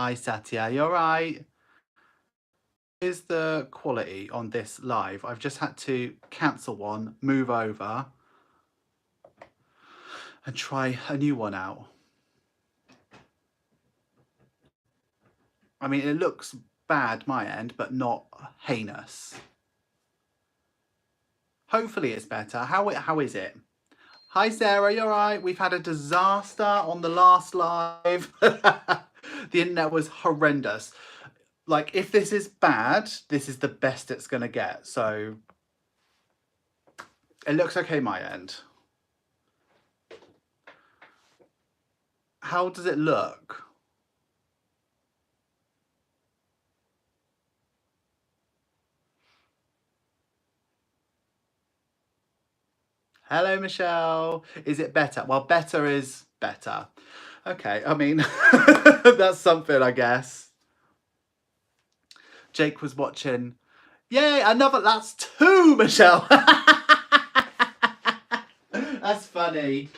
Hi Satya, you alright? Here's the quality on this live. I've just had to cancel one, move over, and try a new one out. I mean, it looks bad my end, but not heinous. Hopefully it's better. How is it? Hi Sarah, you alright? We've had a disaster on the last live. The internet was horrendous. Like, if this is bad, this is the best it's gonna get. So it looks okay my end. How does it look? Hello, Michelle. Is it better? Well, better is better. Okay, I mean, that's something, I guess. Jake was watching. Yay, another, that's 2, Michelle. That's funny.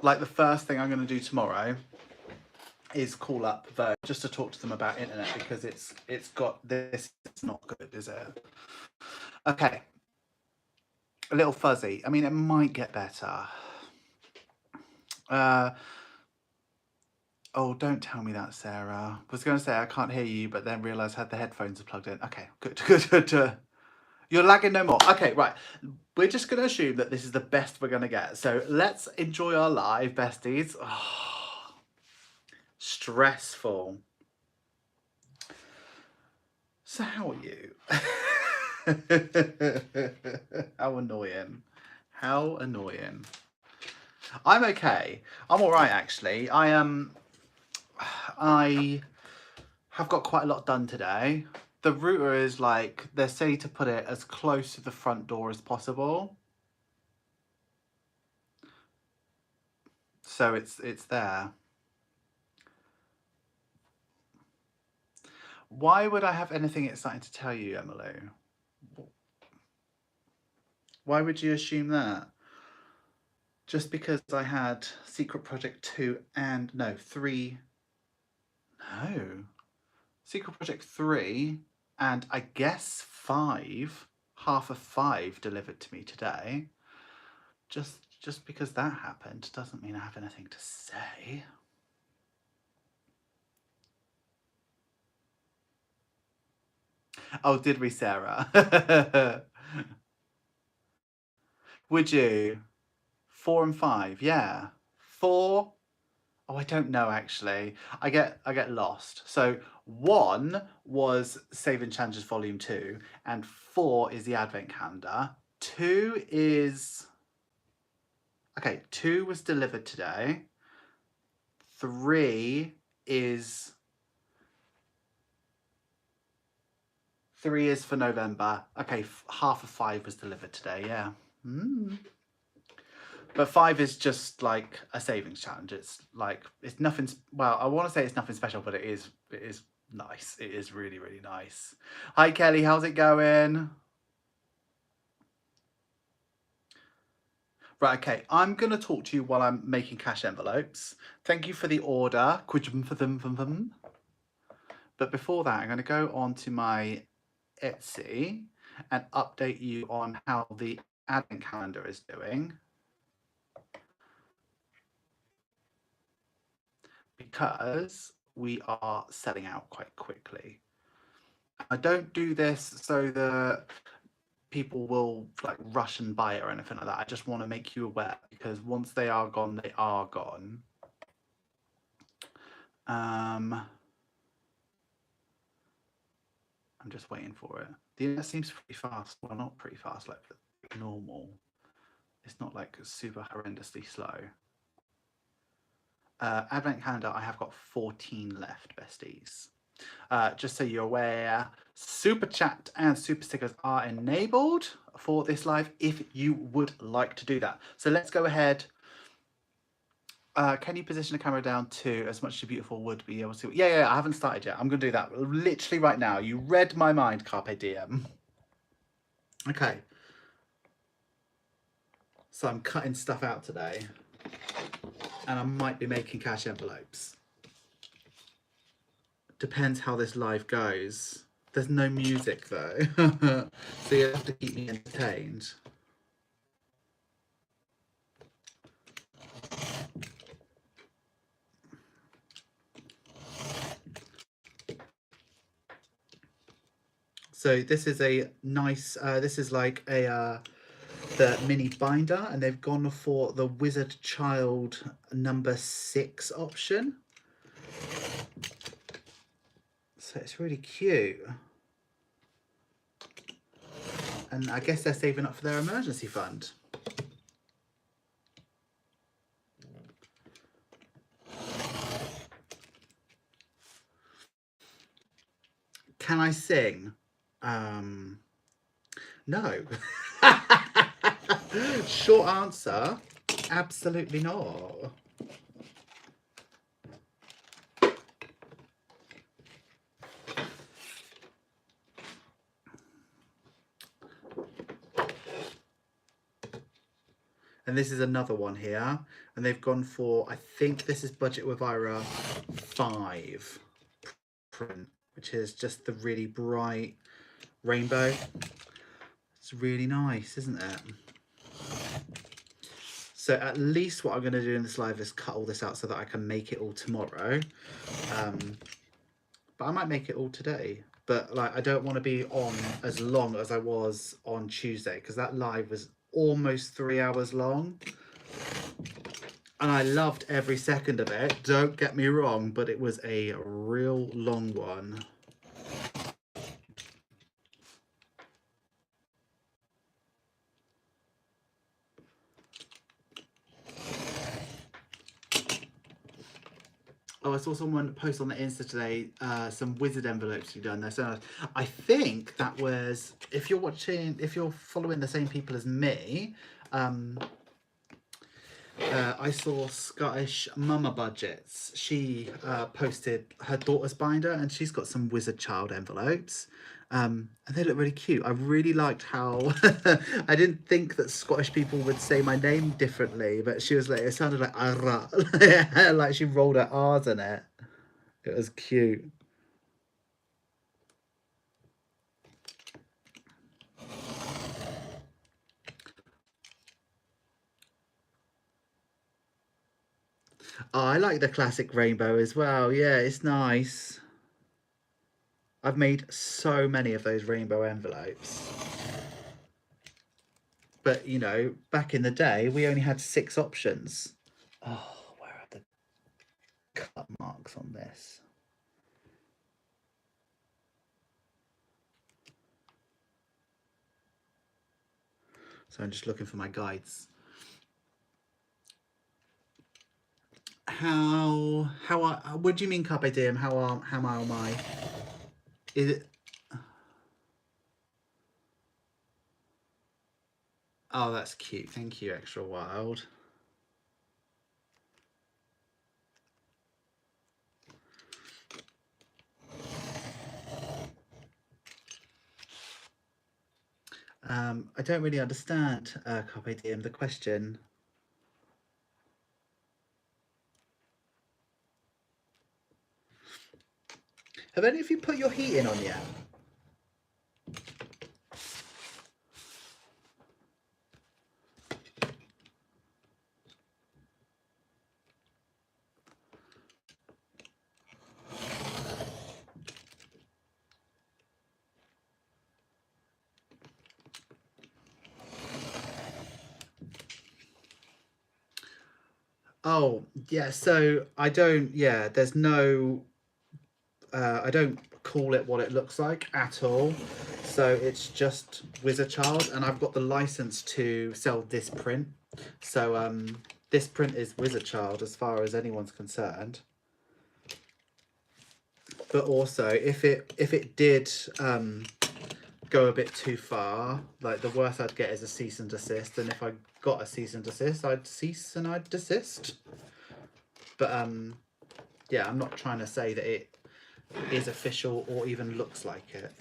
Like, the first thing I'm going to do tomorrow is call up Vogue just to talk to them about internet, because it's got this. It's not good, is it? Okay. A little fuzzy. I mean, it might get better. Oh, don't tell me that, Sarah. I was going to say I can't hear you, but then realised I had the headphones plugged in. Okay, good, good, good. You're lagging no more. Okay, right. We're just going to assume that this is the best we're going to get. So let's enjoy our live, besties. Oh, stressful. So how are you? How annoying. How annoying. I'm okay. I'm all right, actually. I have got quite a lot done today. The router is like, they say to put it as close to the front door as possible. So it's there. Why would I have anything exciting to tell you, Emily? Why would you assume that? Just because I had Secret Project 2 and, no, 3. No. Secret Project 3 and I guess 5, half of 5 delivered to me today. Just because that happened doesn't mean I have anything to say. Oh, did we, Sarah? Would you? 4 and 5, yeah. 4. Oh, I don't know actually. I get lost. So 1 was Saving Challenges Volume 2, and 4 is the Advent Calendar. 2 is... Okay, 2 was delivered today. 3 is... 3 is for November. Okay, half of 5 was delivered today, yeah. But 5 is just like a savings challenge. It's like, it's nothing, well, I want to say it's nothing special, but it is nice. It is really, really nice. Hi, Kelly, how's it going? Right, okay, I'm going to talk to you while I'm making cash envelopes. Thank you for the order. But before that, I'm going to go on to my Etsy and update you on how the advent calendar is doing. Because we are selling out quite quickly. I don't do this so that people will like rush and buy it or anything like that. I just want to make you aware, because once they are gone, they are gone. I'm just waiting for it. The internet seems pretty fast. Well, not pretty fast, like normal. It's not like super horrendously slow. Advent calendar, I have got 14 left, besties. Just so you're aware, super chat and super stickers are enabled for this live if you would like to do that. So let's go ahead Can you position the camera down to as much as beautiful would be able to? Yeah, I haven't started yet. I'm going to do that literally right now. You read my mind, Carpe Diem. Okay. So I'm cutting stuff out today. And I might be making cash envelopes. Depends how this live goes. There's no music though. So you have to keep me entertained. So this is a nice, this is like a the mini binder, and they've gone for the Wizard Child number 6 option. So it's really cute. And I guess they're saving up for their emergency fund. Can I sing? No. Short answer, absolutely not. And this is another one here, and they've gone for, I think this is Budget with Ira 5 print, which is just the really bright rainbow. It's really nice, isn't it? So at least what I'm going to do in this live is cut all this out so that I can make it all tomorrow. But I might make it all today. But like, I don't want to be on as long as I was on Tuesday, because that live was almost 3 hours long. And I loved every second of it, don't get me wrong, but it was a real long one. Oh, I saw someone post on the Insta today, some wizard envelopes you've done there. So I think that was, if you're watching, if you're following the same people as me, I saw Scottish Mama Budgets. She posted her daughter's binder, and she's got some Wizard Child envelopes. And they look really cute. I really liked how I didn't think that Scottish people would say my name differently, but she was like, it sounded like Ara, like she rolled her R's in it. It was cute. Oh, I like the classic rainbow as well. Yeah, it's nice. I've made so many of those rainbow envelopes. But, you know, back in the day, we only had 6 options. Oh, where are the cut marks on this? So I'm just looking for my guides. What do you mean, Carpe Diem? How am I? Is it? Oh, that's cute. Thank you, Extra Wild. I don't really understand, Carpe Diem, the question. Have any of you put your heating on yet? Oh, yeah, so I don't, yeah, there's no, I don't call it what it looks like at all. So it's just Wizard Child, and I've got the license to sell this print. So this print is Wizard Child as far as anyone's concerned. But also, if it did go a bit too far, like, the worst I'd get is a cease and desist, and if I got a cease and desist, I'd cease and I'd desist. But yeah, I'm not trying to say that it is official or even looks like it.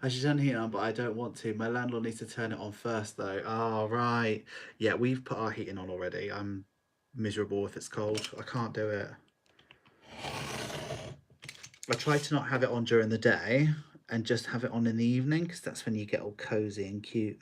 I should turn the heat on, but I don't want to. My landlord needs to turn it on first, though. Oh, right. Yeah, we've put our heating on already. I'm miserable if it's cold. I can't do it. I try to not have it on during the day and just have it on in the evening, because that's when you get all cozy and cute.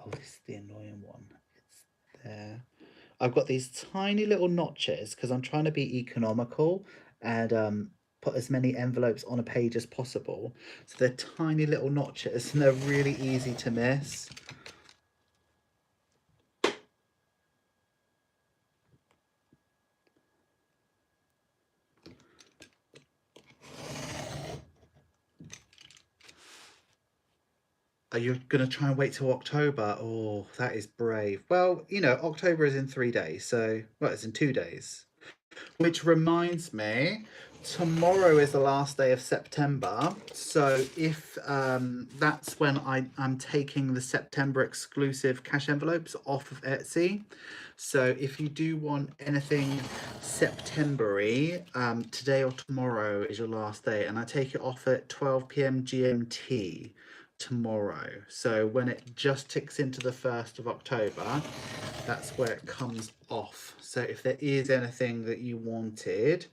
Oh, this is the annoying one. It's there. I've got these tiny little notches because I'm trying to be economical and put as many envelopes on a page as possible. So they're tiny little notches and they're really easy to miss. Are you going to try and wait till October? Oh, that is brave. Well, you know, October is in 3 days. So, well, it's in 2 days. Which reminds me, tomorrow is the last day of September. So if that's when I'm taking the September exclusive cash envelopes off of Etsy. So if you do want anything September-y, today or tomorrow is your last day. And I take it off at 12 p.m. GMT tomorrow. So when it just ticks into the 1st of October, that's where it comes off. So if there is anything that you wanted,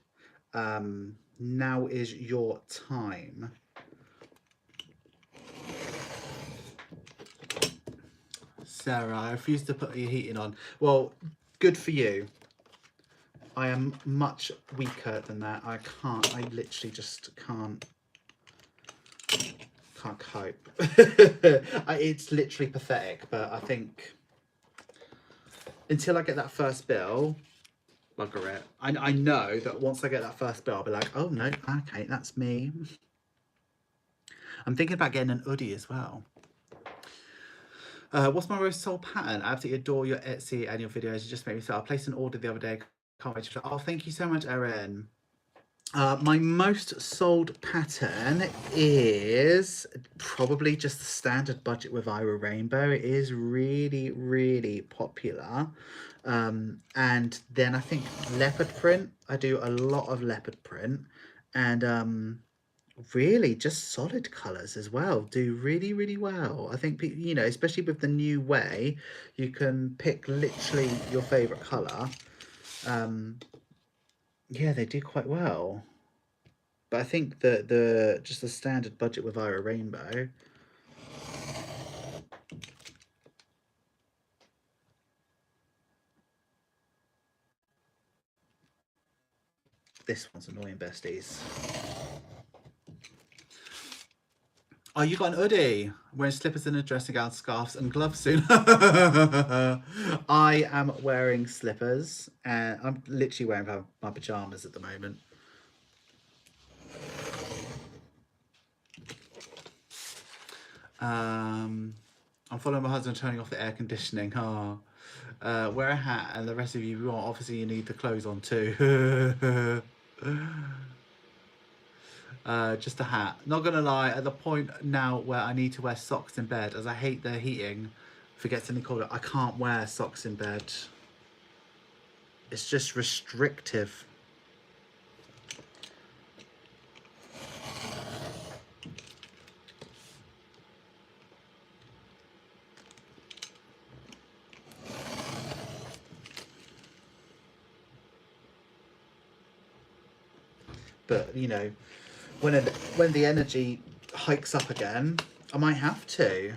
now is your time. Sarah, I refuse to put your heating on. Well, good for you. I am much weaker than that. I literally just can't cope. It's literally pathetic, but I think until I get that first bill, bugger it. I know that once I get that first bill, I'll be like, oh no, okay, that's me. I'm thinking about getting an hoodie as well. What's my most sold pattern? I absolutely adore your Etsy and your videos. You just made me feel. I placed an order the other day. Can't wait to. Oh, thank you so much, Erin. My most sold pattern is probably just the standard budget with Ira Rainbow. It is really, really popular. And then I think leopard print. I do a lot of leopard print, and really just solid colors as well do really, really well. I think, you know, especially with the new way, you can pick literally your favorite color. Yeah, they do quite well. But I think that just the standard budget with Ira Rainbow. This one's annoying, besties. Oh, you got an hoodie. Wearing slippers and a dressing gown, scarves and gloves soon. I am wearing slippers and I'm literally wearing my pajamas at the moment. I'm following my husband turning off the air conditioning. Oh. Wear a hat and the rest of you, well, obviously you need the clothes on too. Just a hat. Not gonna lie, at the point now where I need to wear socks in bed, as I hate the heating, if it gets any colder, I can't wear socks in bed. It's just restrictive. But you know, when the energy hikes up again, I might have to.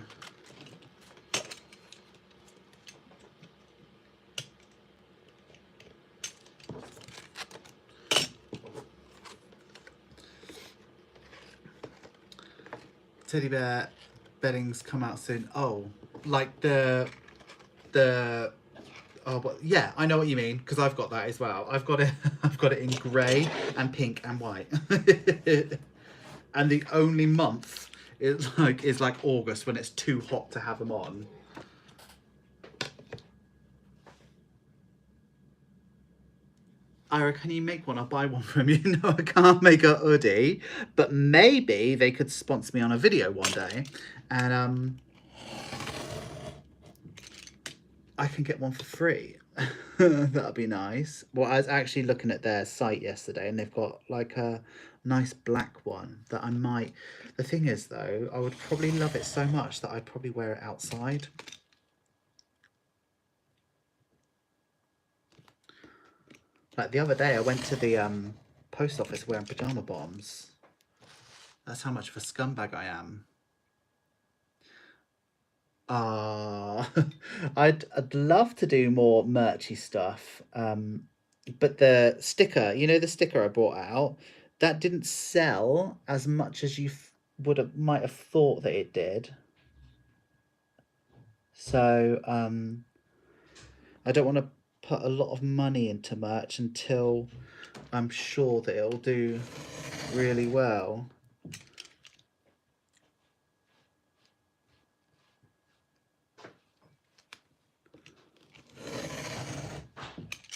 Teddy bear beddings come out soon. Oh, like the oh, but yeah, I know what you mean, because I've got that as well. I've got it I've got it in grey and pink and white. And the only month It's like August when it's too hot to have them on. Ira, can you make one? I'll buy one from you. No, I can't make a hoodie, but maybe they could sponsor me on a video one day, and I can get one for free. That'd be nice. Well, I was actually looking at their site yesterday, and they've got like a nice black one that I might. The thing is, though, I would probably love it so much that I'd probably wear it outside. Like the other day, I went to the post office wearing pajama bottoms. That's how much of a scumbag I am. I'd love to do more merchy stuff. But the sticker, you know, the sticker I brought out, that didn't sell as much as you might have thought that it did. So I don't want to put a lot of money into merch until I'm sure that it'll do really well.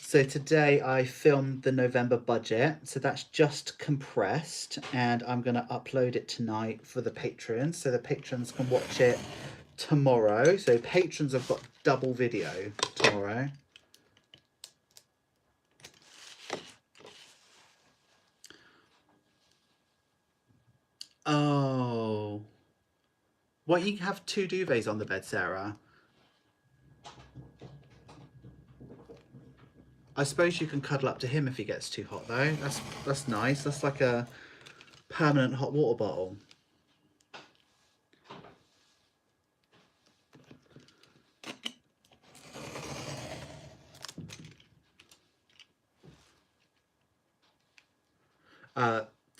So today I filmed the November budget, so that's just compressed, and I'm going to upload it tonight for the patrons, so the patrons can watch it tomorrow. So patrons have got double video tomorrow. Oh. Well, you have 2 duvets on the bed, Sarah. I suppose you can cuddle up to him if he gets too hot, though. That's nice. That's like a permanent hot water bottle.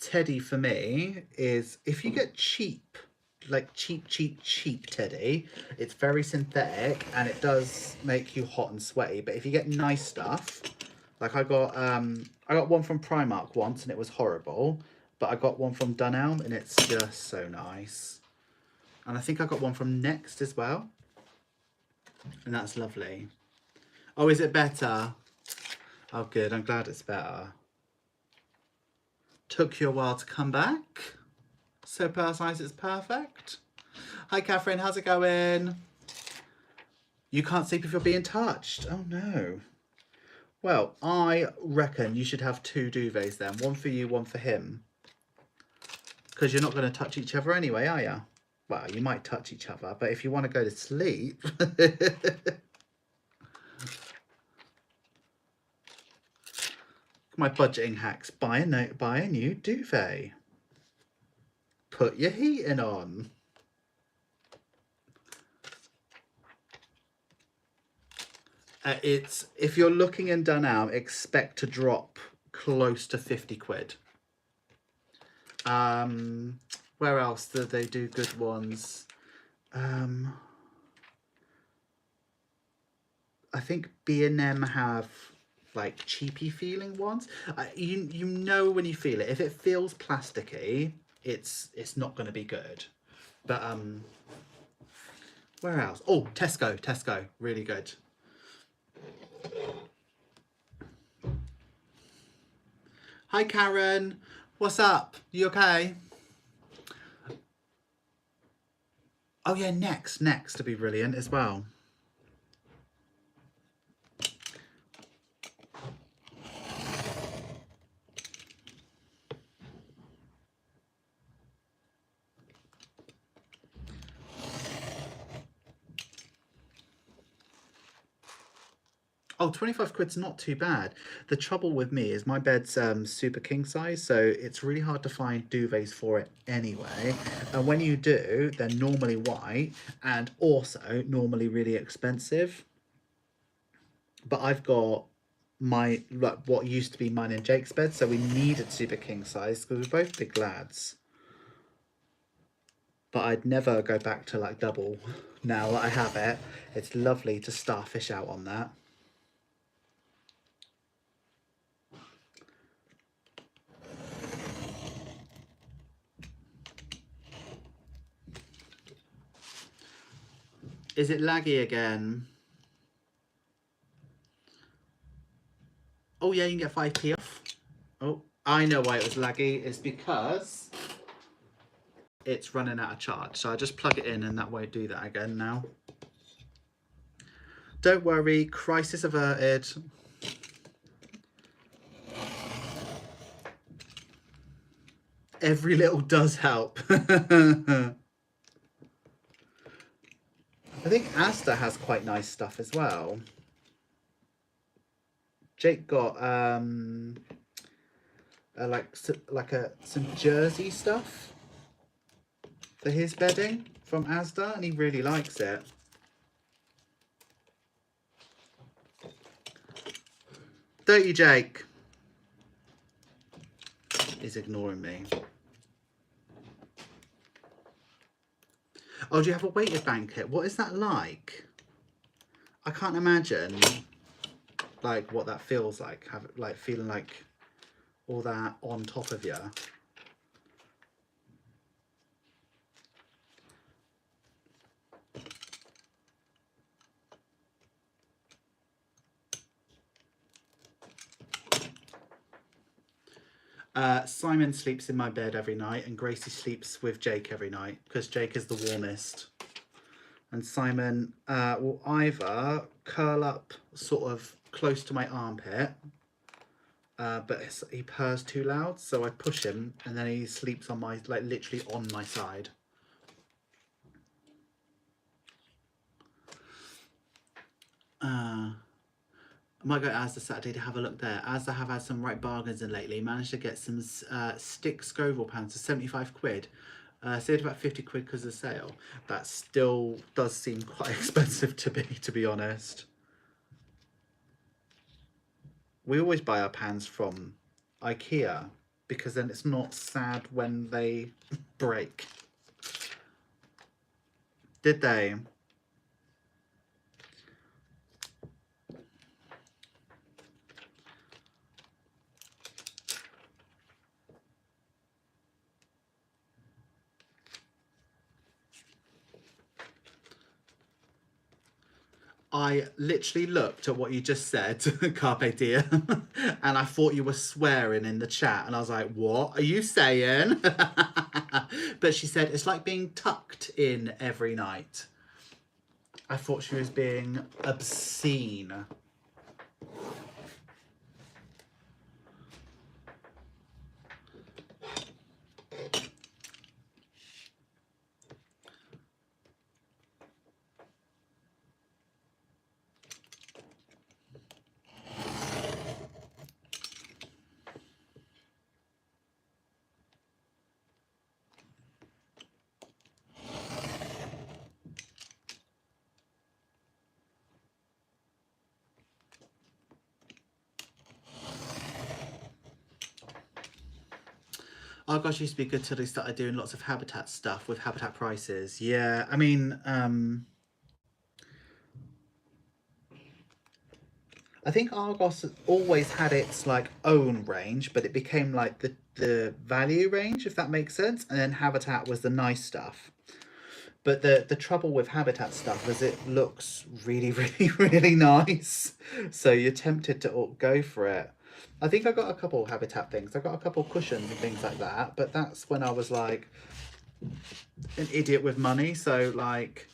Teddy for me is, if you get cheap, like cheap teddy, it's very synthetic and it does make you hot and sweaty. But if you get nice stuff, like I got one from Primark once and it was horrible, but I got one from Dunelm and it's just so nice. And I think I got one from Next as well, and that's lovely. Oh, is it better? Oh good, I'm glad it's better. Took you a while to come back. So personalised, it's perfect. Hi Catherine, how's it going? You can't sleep if you're being touched. Oh no. Well, I reckon you should have 2 duvets then. One for you, one for him. Because you're not going to touch each other anyway, are you? Well, you might touch each other, but if you want to go to sleep... My budgeting hacks. Buy a new duvet. Put your heating on. It's, if you're looking in Dunelm, expect to drop close to 50 quid. Where else do they do good ones? I think B&M have like cheapy feeling ones. You know when you feel it. If it feels plasticky, it's not going to be good. But where else? Oh, Tesco, really good. Hi Karen, what's up? You okay? Oh yeah, next to be brilliant as well. Oh, 25 quid's not too bad. The trouble with me is my bed's super king size, so it's really hard to find duvets for it anyway. And when you do, they're normally white and also normally really expensive. But I've got my, like, what used to be mine and Jake's bed, so we needed super king size because we're both big lads. But I'd never go back to like double now that I have it. It's lovely to starfish out on that. Is it laggy again? Oh yeah, you can get 5p off. Oh, I know why it was laggy. It's because it's running out of charge. So I just plug it in and that won't do that again now. Don't worry, crisis averted. Every little does help. I think Asda has quite nice stuff as well. Jake got some jersey stuff for his bedding from Asda, and he really likes it. Don't you, Jake? He's ignoring me. Oh, do you have a weighted blanket? What is that like? I can't imagine like what that feels like. Feeling like all that on top of you. Simon sleeps in my bed every night, and Gracie sleeps with Jake every night because Jake is the warmest. And Simon will either curl up sort of close to my armpit, but he purrs too loud, so I push him, and then he sleeps on my, like, literally on my side. I might go to Asda Saturday to have a look there. Asda have had some right bargains in lately. Managed to get some stick Scoville pans for 75 quid. Saved about 50 quid because of the sale. That still does seem quite expensive to be honest. We always buy our pans from IKEA because then it's not sad when they break. Did they? I literally looked at what you just said, Carpe Diem, and I thought you were swearing in the chat, and I was like, what are you saying? But she said, it's like being tucked in every night. I thought she was being obscene. Oh gosh, it used to be good till they started doing lots of Habitat stuff with Habitat prices. Yeah, I mean, I think Argos always had its like own range, but it became like the value range, if that makes sense. And then Habitat was the nice stuff. But the trouble with Habitat stuff is it looks really, really, really nice. So you're tempted to go for it. I think I got a couple Habitat things. I got a couple cushions and things like that. But that's when I was like an idiot with money. So like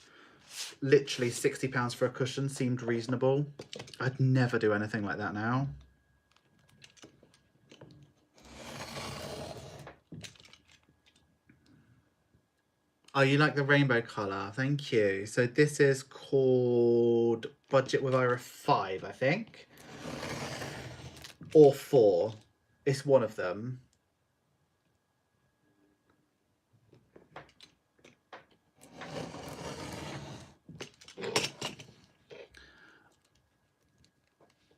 literally £60 for a cushion seemed reasonable. I'd never do anything like that now. Oh, you like the rainbow colour? Thank you. So this is called Budget with Ira 5, I think. Or 4. It's one of them.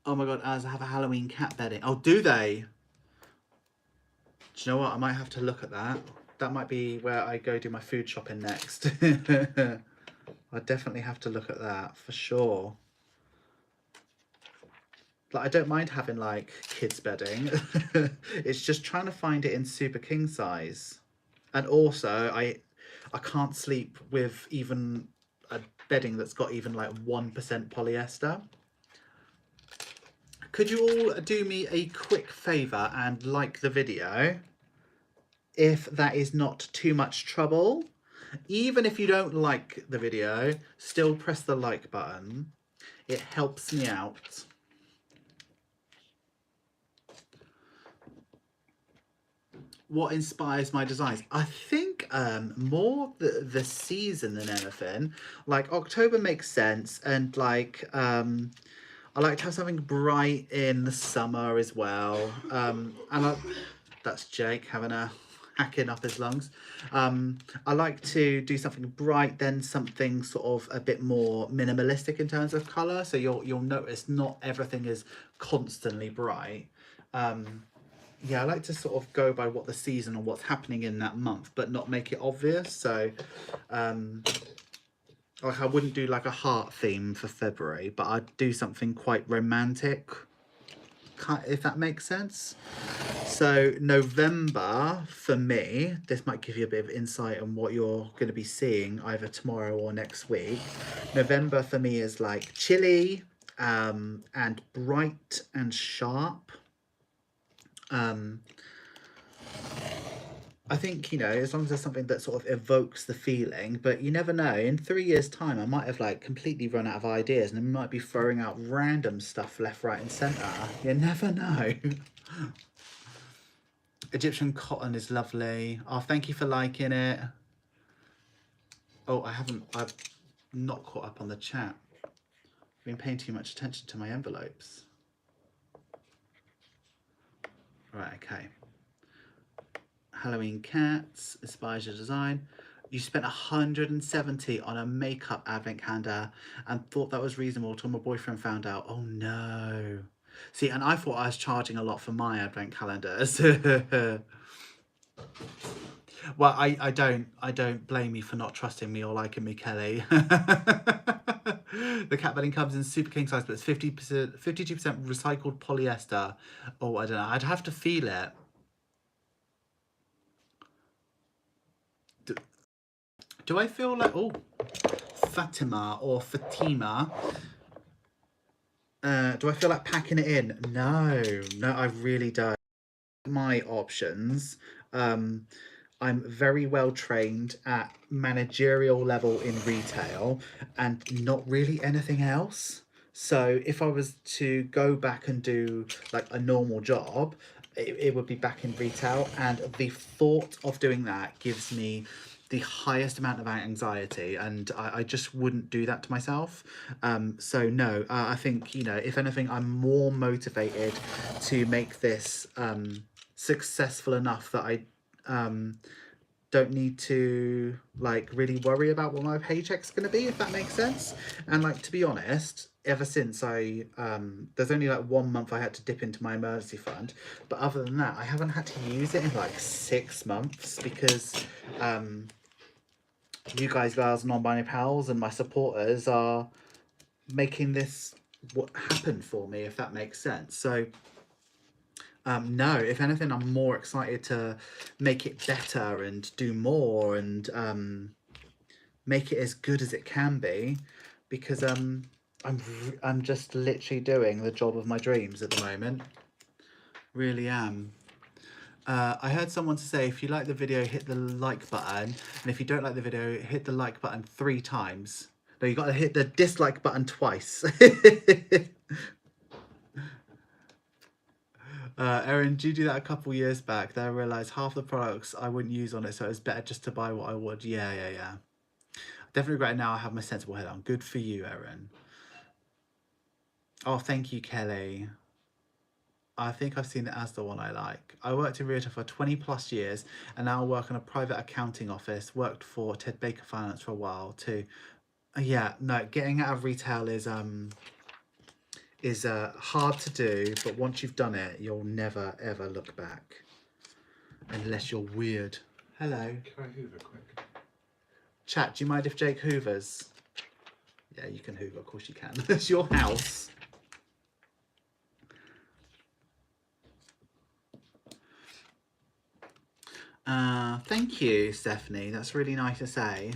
Oh my god, as I have a Halloween cat bedding. Oh, do they? Do you know what? I might have to look at that. That might be where I go do my food shopping next. I definitely have to look at that for sure. Like, I don't mind having like kids bedding. It's just trying to find it in super king size. And also I can't sleep with even a bedding that's got even like 1% polyester. Could you all do me a quick favour and like the video, if that is not too much trouble? Even if you don't like the video, still press the like button. It helps me out. What inspires my designs? I think more the season than anything. Like October makes sense, and like I like to have something bright in the summer as well. That's Jake having a hacking up his lungs. I like to do something bright, then something sort of a bit more minimalistic in terms of colour. So you'll notice not everything is constantly bright. Yeah, I like to sort of go by what the season or what's happening in that month, but not make it obvious. So, like I wouldn't do like a heart theme for February, but I'd do something quite romantic, if that makes sense. So November, for me, this might give you a bit of insight on what you're going to be seeing either tomorrow or next week. November for me is like chilly and bright and sharp. I think, you know, as long as there's something that sort of evokes the feeling, but you never know. In 3 years' time, I might have like completely run out of ideas and I might be throwing out random stuff left, right and centre. You never know. Egyptian cotton is lovely. Oh, thank you for liking it. Oh, I've not caught up on the chat. I've been paying too much attention to my envelopes. Right, okay. Halloween cats, inspires your design. You spent 170 on a makeup advent calendar and thought that was reasonable until my boyfriend found out. Oh no. See, and I thought I was charging a lot for my advent calendars. Well, I don't blame you for not trusting me or liking me, Kelly. The cat bedding comes in super king size, but it's 52% recycled polyester. Oh, I don't know. I'd have to feel it. Do I feel like, oh, Fatima or Fatima? Do I feel like packing it in? No, I really don't. My options. I'm very well trained at managerial level in retail and not really anything else. So if I was to go back and do like a normal job, it would be back in retail, and the thought of doing that gives me the highest amount of anxiety, and I just wouldn't do that to myself. So no, I think, you know, if anything, I'm more motivated to make this successful enough that I don't need to like really worry about what my paycheck's going to be, if that makes sense. And like, to be honest, ever since I there's only like 1 month I had to dip into my emergency fund, but other than that I haven't had to use it in like 6 months, because you guys, non-binary pals and my supporters are making this what happened for me, if that makes sense. So no, if anything, I'm more excited to make it better and do more and make it as good as it can be, because I'm just literally doing the job of my dreams at the moment. Really am. I heard someone say, if you like the video, hit the like button, and if you don't like the video, hit the like button 3 times. No, you got to hit the dislike button twice. Erin, did you do that a couple years back? Then I realised half the products I wouldn't use on it, so it was better just to buy what I would. Yeah. Definitely right now I have my sensible head on. Good for you, Erin. Oh, thank you, Kelly. I think I've seen it as the one I like. I worked in retail for 20 plus years and now I work in a private accounting office. Worked for Ted Baker Finance for a while too. Yeah, no, getting out of retail is hard to do, but once you've done it, you'll never ever look back. Unless you're weird. Hello. Can I hoover quick? Chat, do you mind if Jake hoovers? Yeah, you can hoover, of course you can. It's your house. Thank you, Stephanie. That's really nice to say.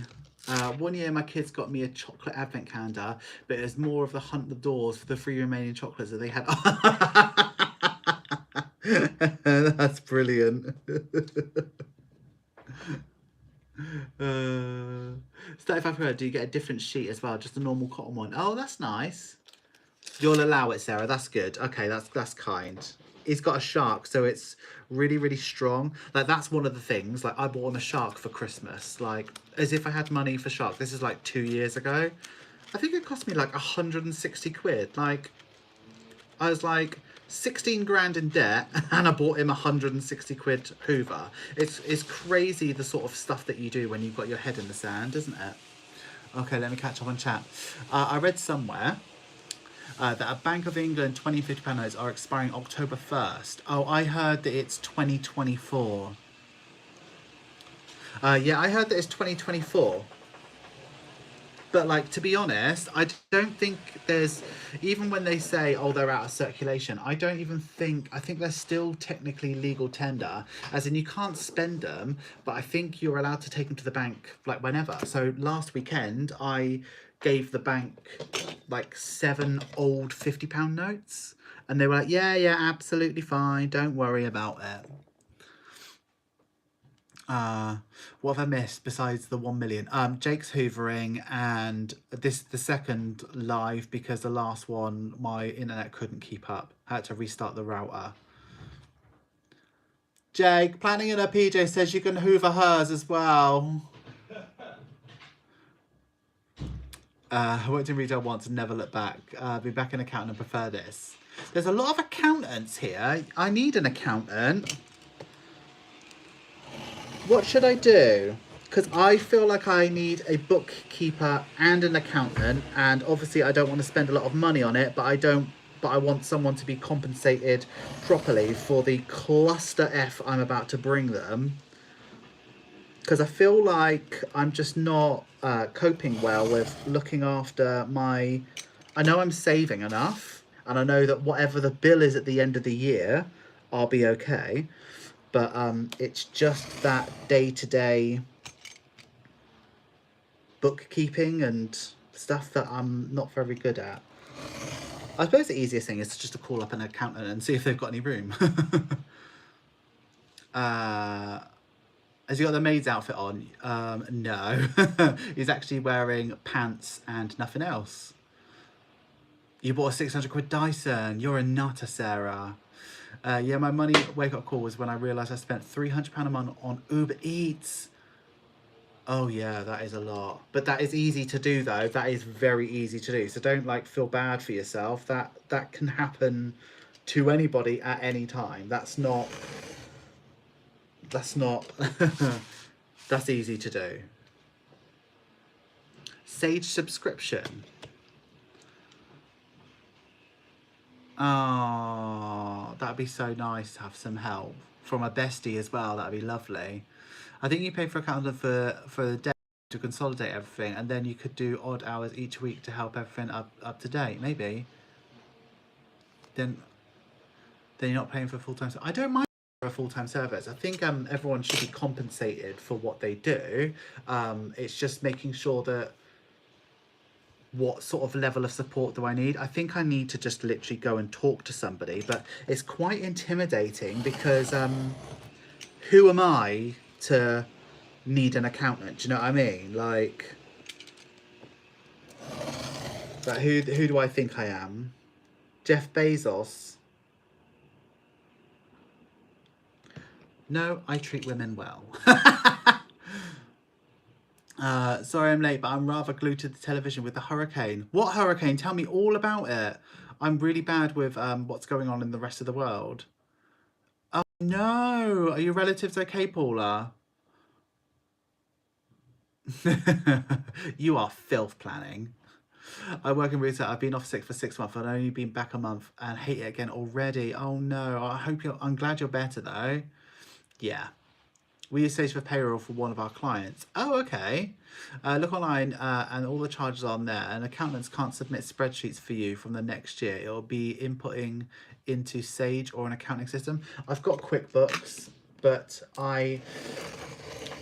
One year my kids got me a chocolate advent calendar, but it was more of the hunt the doors for the 3 remaining chocolates that they had. That's brilliant. Starting February, do you get a different sheet as well? Just a normal cotton one? Oh, that's nice. You'll allow it, Sarah. That's good. Okay, that's kind. He's got a shark, so it's really, really strong. Like, that's one of the things. Like, I bought him a shark for Christmas. Like, as if I had money for shark. This is like 2 years ago. I think it cost me like 160 quid. Like, I was like 16 grand in debt and I bought him 160 quid Hoover. It's crazy the sort of stuff that you do when you've got your head in the sand, isn't it? Okay, let me catch up on chat. I read somewhere that a Bank of England 20 and 50 pound notes are expiring October 1st. Oh, I heard that it's 2024. Yeah, I heard that it's 2024. But, like, to be honest, I don't think there's, even when they say, oh, they're out of circulation, I don't even think, I think they're still technically legal tender, as in you can't spend them, but I think you're allowed to take them to the bank, like, whenever. So last weekend, I gave the bank, like, 7 old £50 notes, and they were like, yeah, absolutely fine, don't worry about it. What have I missed besides the 1 million? Jake's hoovering, and the second live because the last one my internet couldn't keep up. I had to restart the router. Jake, planning in a PJ says you can hoover hers as well. I worked in retail once and never looked back. Be back in accounting and prefer this. There's a lot of accountants here. I need an accountant. What should I do? Because I feel like I need a bookkeeper and an accountant, and obviously I don't want to spend a lot of money on it, but I want someone to be compensated properly for the cluster F I'm about to bring them. Because I feel like I'm just not coping well with looking after my... I know I'm saving enough, and I know that whatever the bill is at the end of the year, I'll be okay. But it's just that day-to-day bookkeeping and stuff that I'm not very good at. I suppose the easiest thing is just to call up an accountant and see if they've got any room. Has he got the maid's outfit on? No. He's actually wearing pants and nothing else. You bought a 600 quid Dyson. You're a nutter, Sarah. Yeah, my money wake-up call was when I realised I spent £300 a month on Uber Eats. Oh yeah, that is a lot. But that is easy to do, though. That is very easy to do. So don't, like, feel bad for yourself. That can happen to anybody at any time. That's that's easy to do. Sage subscription. Oh, that'd be so nice to have some help from a bestie as well. That'd be lovely. I think you pay for accountant for the day to consolidate everything, and then you could do odd hours each week to help everything up to date. Maybe. Then you're not paying for full-time. I don't mind for a full-time service. I think everyone should be compensated for what they do. It's just making sure that what sort of level of support do I need? I think I need to just literally go and talk to somebody, but it's quite intimidating because who am I to need an accountant? Do you know what I mean? Like who do I think I am? Jeff Bezos? No, I treat women well. Sorry I'm late, but I'm rather glued to the television with the hurricane. What hurricane? Tell me all about it. I'm really bad with what's going on in the rest of the world. Oh no! Are your relatives okay, Paula? You are filth planning. I work in retail. I've been off sick for 6 months. I've only been back a month and hate it again already. Oh no! I'm glad you're better though. Yeah. We use Sage for payroll for one of our clients. Oh, okay. Look online and all the charges are on there, and accountants can't submit spreadsheets for you from the next year. It'll be inputting into Sage or an accounting system. I've got QuickBooks, but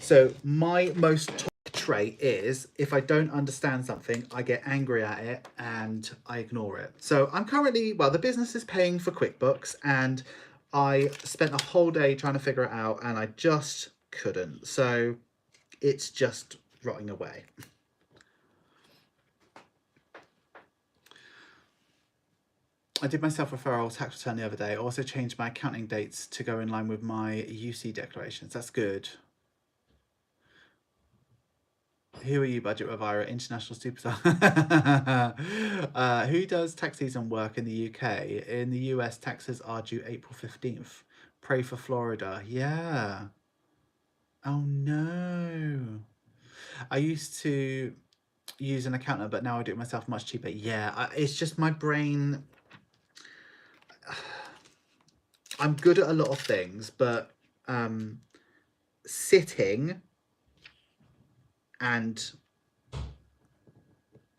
so my most trait is if I don't understand something, I get angry at it and I ignore it. So I'm currently, well, the business is paying for QuickBooks and I spent a whole day trying to figure it out and I just couldn't. So it's just rotting away. I did my self-referral tax return the other day. I also changed my accounting dates to go in line with my UC declarations. That's good. Who are you, Budget Revira, international superstar? Who does tax season work in the UK? In the US, taxes are due April 15th. Pray for Florida. Yeah. Oh no. I used to use an accountant, but now I do it myself much cheaper. Yeah, it's just my brain. I'm good at a lot of things, but sitting and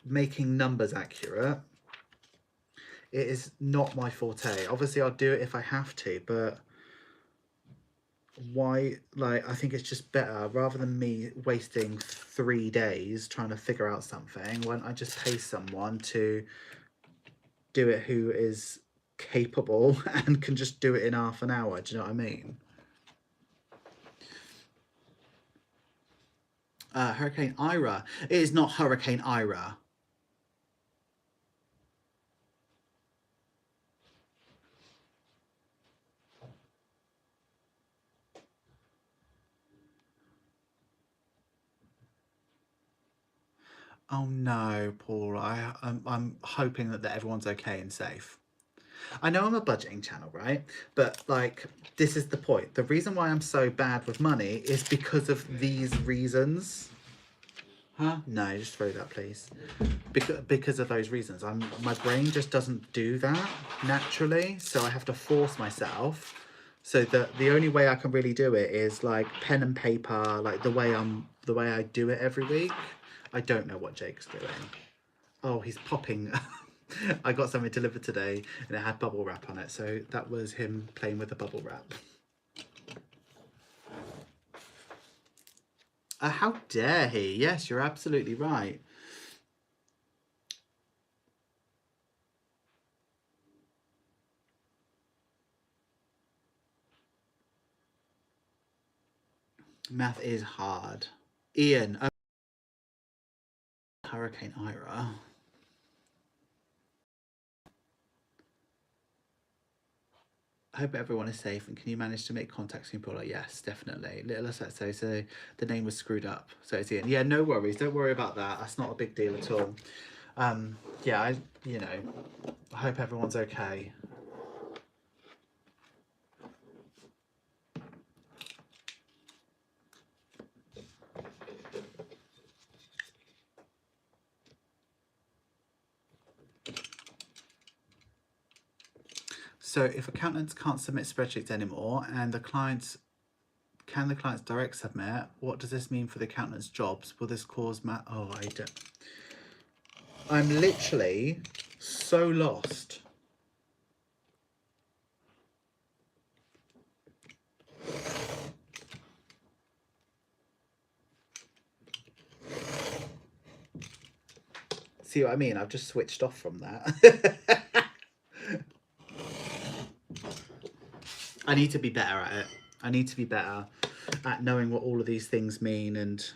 making numbers accurate, it is not my forte. Obviously I'll do it if I have to, but why, like, I think it's just better rather than me wasting 3 days trying to figure out something, when I just pay someone to do it who is capable and can just do it in half an hour. Do you know what I mean? Hurricane Ira. It is not Hurricane Ira. Oh no, Paul. I'm hoping that everyone's okay and safe. I know I'm a budgeting channel, right? But like, this is the point. The reason why I'm so bad with money is because of these reasons. Huh? No, just throw that, please. Because of those reasons. My brain just doesn't do that naturally, so I have to force myself. So that the only way I can really do it is like pen and paper, like the way I do it every week. I don't know what Jake's doing. Oh, he's popping. I got something delivered today and it had bubble wrap on it, so that was him playing with the bubble wrap. How dare he? Yes, you're absolutely right. Math is hard. Ian, Hurricane Ira. I hope everyone is safe, and can you manage to make contacts with people? Yes, definitely. Little Assetto, so the name was screwed up. So it's Ian. Yeah, no worries. Don't worry about that. That's not a big deal at all. Yeah, I hope everyone's okay. So if accountants can't submit spreadsheets anymore and can the clients direct submit, what does this mean for the accountant's jobs? Will this cause oh, I don't. I'm literally so lost. See what I mean? I've just switched off from that. I need to be better at it. I need to be better at knowing what all of these things mean and...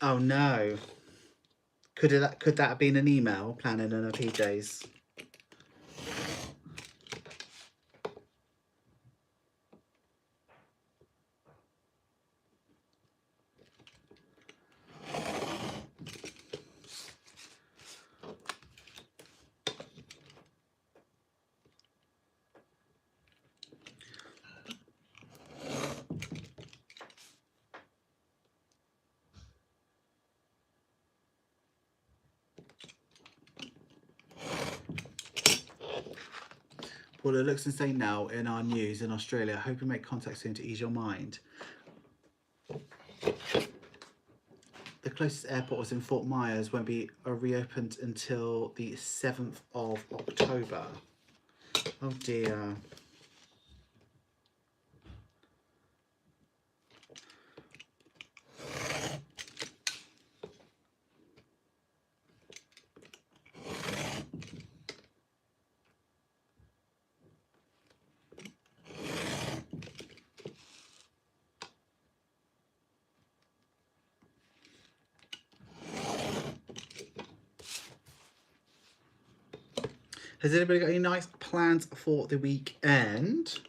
Oh no. Could that have been an email planning in a PJs? Well, it looks insane now in our news in Australia. Hope you make contact soon to ease your mind. The closest airport was in Fort Myers, won't be reopened until the 7th of October. Oh dear. Has anybody got any nice plans for the weekend?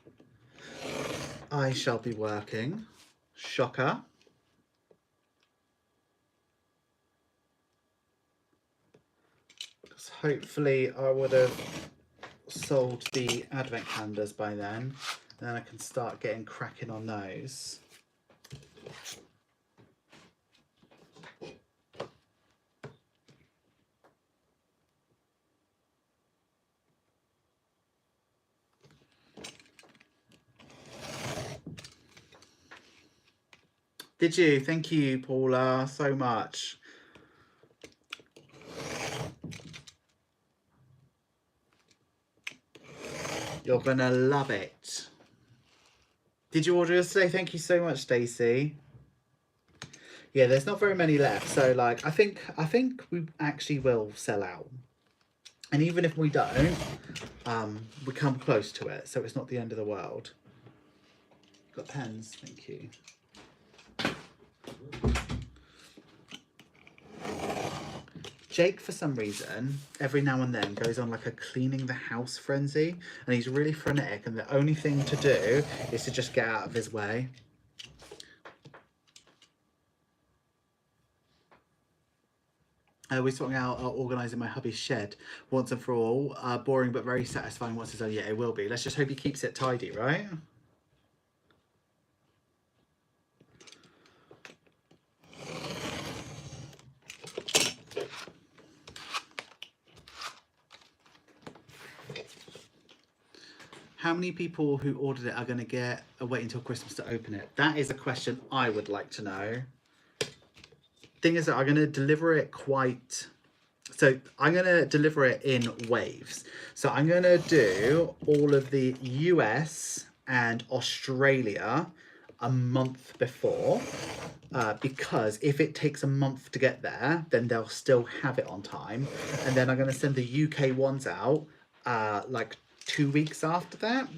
I shall be working. Shocker. Because hopefully I would have sold the advent calendars by then. Then I can start getting cracking on those. Did you? Thank you, Paula, so much. You're gonna love it. Did you order yours today? Thank you so much, Stacey. Yeah, there's not very many left, so like I think we actually will sell out. And even if we don't, we come close to it, so it's not the end of the world. Got pens, thank you. Jake, for some reason, every now and then goes on like a cleaning the house frenzy, and he's really frenetic, and the only thing to do is to just get out of his way. We're sorting out organising my hubby's shed once and for all. Boring but very satisfying once it's done. Yeah, it will be. Let's just hope he keeps it tidy, right? How many people who ordered it are going to wait until Christmas to open it? That is a question I would like to know. Thing is that I'm going to deliver it so I'm going to deliver it in waves. So I'm going to do all of the US and Australia a month before, because if it takes a month to get there, then they'll still have it on time. And then I'm going to send the UK ones out like 2 weeks after that,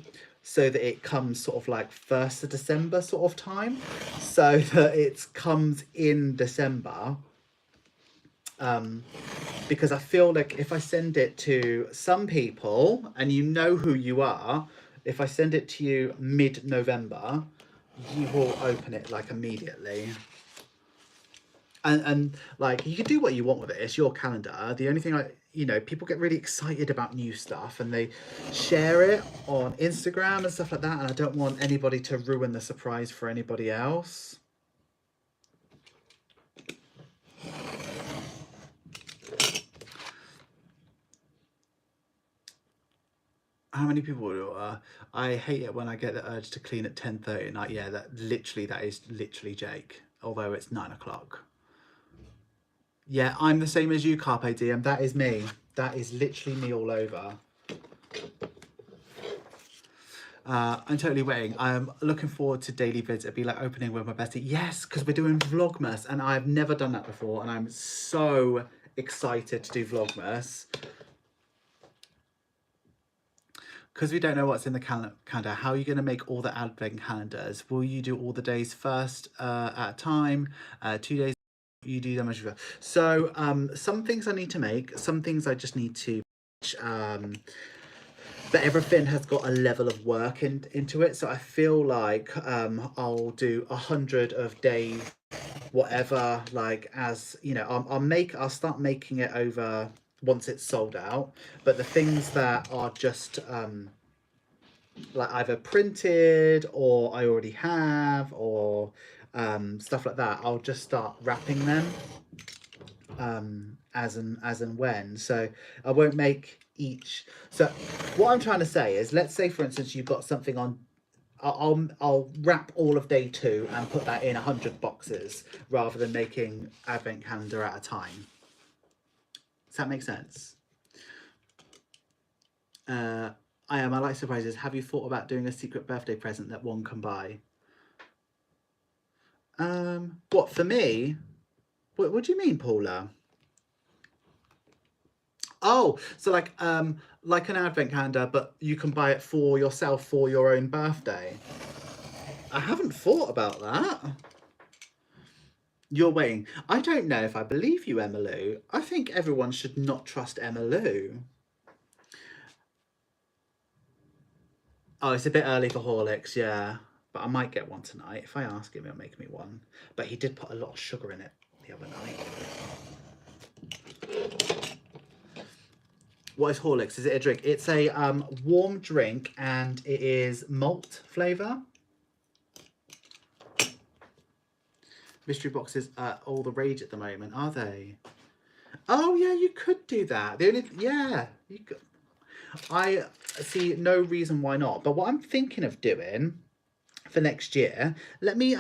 so that it comes sort of like 1st of December sort of time, so that it comes in December. Because I feel like if I send it to some people, and you know who you are, if I send it to you mid-November, you will open it like immediately. And like, you can do what you want with it. It's your calendar. The only thing people get really excited about new stuff and they share it on Instagram and stuff like that. And I don't want anybody to ruin the surprise for anybody else. How many people do I hate it when I get the urge to clean at 10:30 at night. Yeah, that is literally Jake, although it's 9 o'clock. Yeah, I'm the same as you, Carpe Diem. That is me. That is literally me all over. I'm totally waiting. I'm looking forward to daily vids. It'd be like opening with my bestie. Yes, because we're doing Vlogmas, and I've never done that before, and I'm so excited to do Vlogmas. Because we don't know what's in the calendar, how are you going to make all the advent calendars? Will you do all the days first at a time? 2 days, you do them as you go. So some things I need to make, some things I just need to but everything has got a level of work into it. So I feel like I'll do 100 of days, whatever, like, as you know, I'll start making it over once it's sold out. But the things that are just like either printed or I already have, or stuff like that, I'll just start wrapping them as and when. So I won't make each. So what I'm trying to say is, let's say for instance you've got something on, I'll wrap all of day 2 and put that in 100 boxes rather than making advent calendar at a time. Does that make sense? I like surprises. Have you thought about doing a secret birthday present that one can buy? What, for me? What do you mean, Paula? Oh, so like an advent calendar, but you can buy it for yourself for your own birthday. I haven't thought about that. You're waiting. I don't know if I believe you, Emma Lou. I think everyone should not trust Emma Lou. Oh, it's a bit early for Horlicks, yeah. But I might get one tonight. If I ask him, he'll make me one. But he did put a lot of sugar in it the other night. What is Horlicks? Is it a drink? It's a warm drink and it is malt flavour. Mystery boxes are all the rage at the moment, are they? Oh yeah, you could do that. The only, yeah, you could. I see no reason why not. But what I'm thinking of doing for next year, let me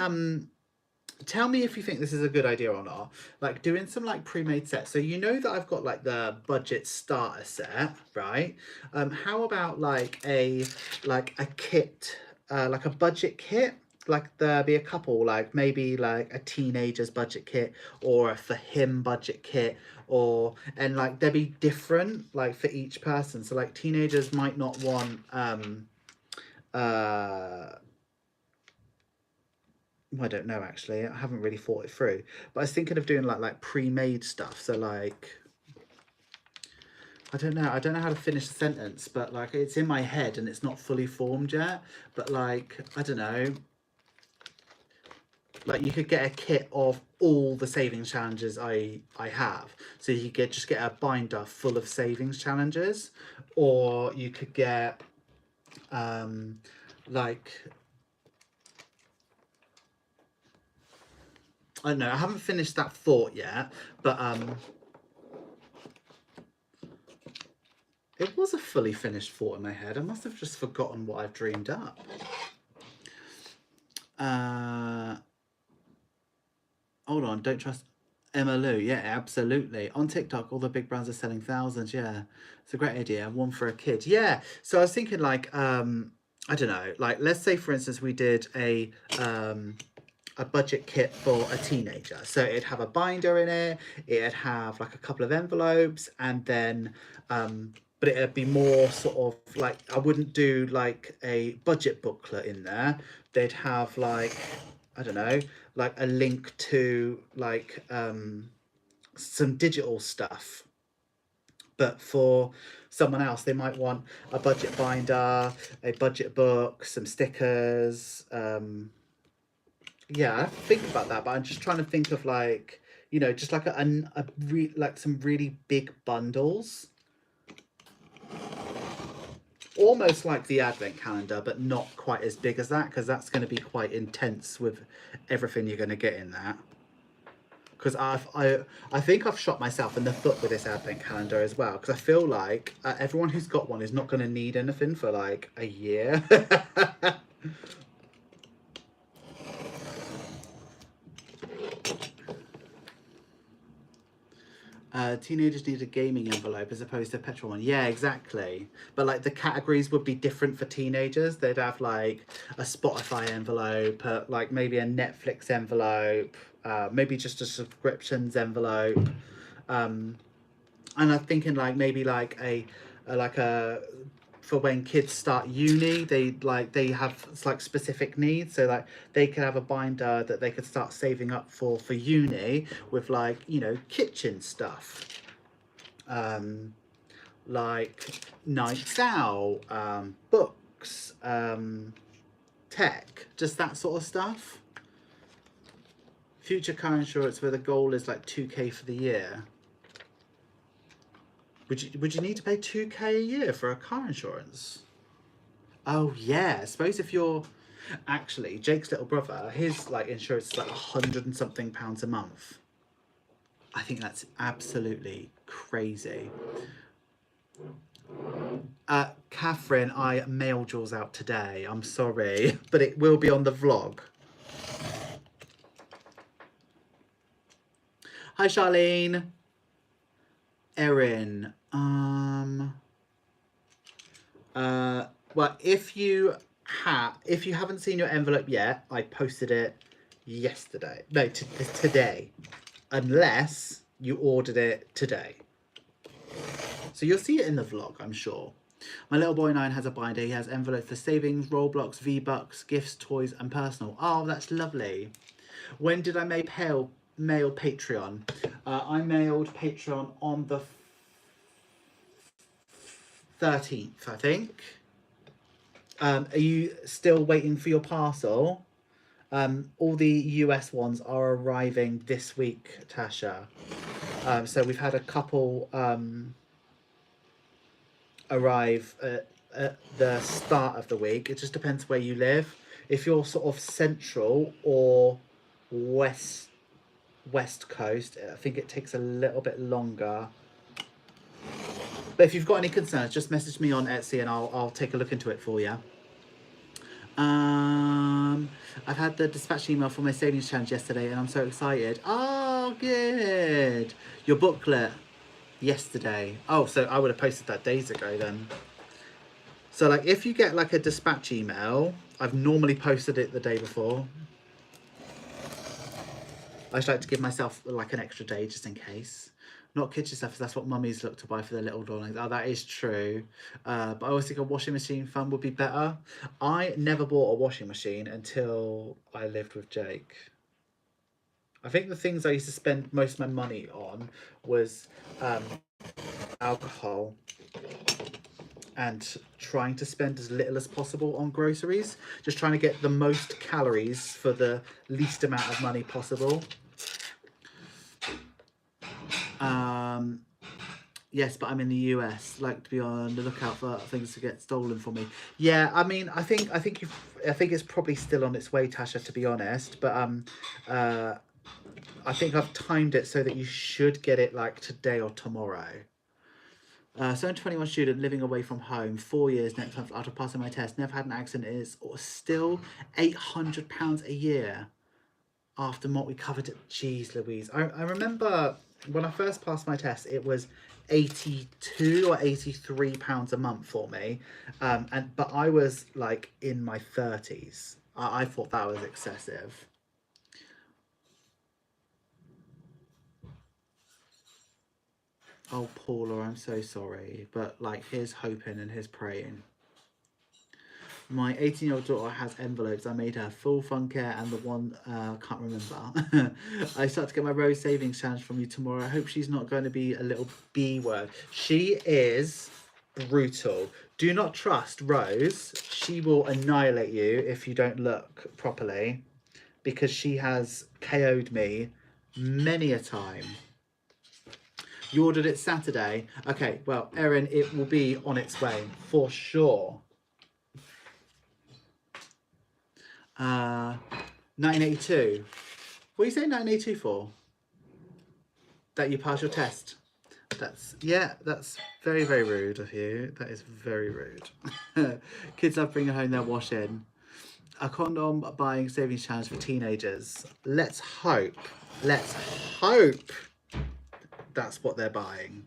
tell me if you think this is a good idea or not. Like doing some like pre-made sets. So you know that I've got like the budget starter set, right? How about like a kit, like a budget kit? Like there be a couple, like maybe like a teenager's budget kit or a for him budget kit, or and like they'd be different like for each person. So like teenagers might not want I don't know actually. I haven't really thought it through. But I was thinking of doing like pre-made stuff. So like I don't know how to finish the sentence, but like it's in my head and it's not fully formed yet. But like I don't know. Like you could get a kit of all the savings challenges I have. So you could just get a binder full of savings challenges, or you could get like I don't know, I haven't finished that thought yet, but it was a fully finished thought in my head. I must have just forgotten what I've dreamed up. Hold on, don't trust Emma Lou. Yeah, absolutely. On TikTok, all the big brands are selling thousands. Yeah, it's a great idea. One for a kid. Yeah. So I was thinking like, I don't know, like let's say for instance we did a budget kit for a teenager. So it'd have a binder in it. It'd have like a couple of envelopes, and then but it'd be more sort of like, I wouldn't do like a budget booklet in there. They'd have like, I don't know, like a link to like some digital stuff. But for someone else, they might want a budget binder, a budget book, some stickers. Yeah, I have to think about that, but I'm just trying to think of like, you know, just like like some really big bundles. Almost like the advent calendar, but not quite as big as that, because that's going to be quite intense with everything you're going to get in that. Because I think I've shot myself in the foot with this advent calendar as well, because I feel like everyone who's got one is not going to need anything for like a year. Teenagers need a gaming envelope as opposed to a petrol one. Yeah, exactly. But like the categories would be different for teenagers. They'd have like a Spotify envelope, like maybe a Netflix envelope, maybe just a subscriptions envelope. And I'm thinking like maybe like a for when kids start uni, they have like specific needs, so like they could have a binder that they could start saving up for uni with like, you know, kitchen stuff, like nights out, books, tech, just that sort of stuff. Future car insurance where the goal is like 2k for the year. Would you need to pay 2k a year for a car insurance? Oh yeah, I suppose if you're actually Jake's little brother, his like insurance is like 100 and something pounds a month. I think that's absolutely crazy. Catherine, I mailed yours out today. I'm sorry, but it will be on the vlog. Hi, Charlene. Erin. Well, if you haven't seen your envelope yet, I posted it yesterday. No, today. Unless you ordered it today. So you'll see it in the vlog, I'm sure. My little boy 9 has a binder. He has envelopes for savings, Roblox, V-Bucks, gifts, toys, and personal. Oh, that's lovely. When did I mail Patreon? I mailed Patreon on the 13th, I think. Are you still waiting for your parcel? All the US ones are arriving this week, Tasha. So we've had a couple arrive at the start of the week. It just depends where you live. If you're sort of central or west coast, I think it takes a little bit longer. But if you've got any concerns, just message me on Etsy and I'll take a look into it for you. I've had the dispatch email for my savings challenge yesterday and I'm so excited. Oh, good. Your booklet yesterday. Oh, so I would have posted that days ago then. So like if you get like a dispatch email, I've normally posted it the day before. I just like to give myself like an extra day just in case. Not kitchen stuff, because that's what mummies look to buy for their little darlings. Oh, that is true. But I always think a washing machine fun would be better. I never bought a washing machine until I lived with Jake. I think the things I used to spend most of my money on was alcohol and trying to spend as little as possible on groceries. Just trying to get the most calories for the least amount of money possible. Yes, but I'm in the US. Like to be on the lookout for things to get stolen from me. Yeah, I mean, I think it's probably still on its way, Tasha. To be honest, but I think I've timed it so that you should get it like today or tomorrow. So I'm a 21 student living away from home, 4 years next month after passing my test. Never had an accident. Is still £800 a year after what we covered at. Jeez Louise. I remember when I first passed my test, it was 82 or 83 pounds a month for me, but I was like in my 30s. I thought that was excessive. Oh Paula, I'm so sorry, but like here's hoping and here's praying. My 18-year-old daughter has envelopes. I made her full fun care and the one, can't remember. I start to get my Rose savings challenge from you tomorrow. I hope she's not going to be a little B word. She is brutal. Do not trust Rose. She will annihilate you if you don't look properly, because she has KO'd me many a time. You ordered it Saturday? Okay, well, Erin, it will be on its way for sure. 1982. What are you saying 1982 for? That you passed your test. That's very, very rude of you. That is very rude. Kids love bringing home their washing. A condom buying savings challenge for teenagers. Let's hope that's what they're buying.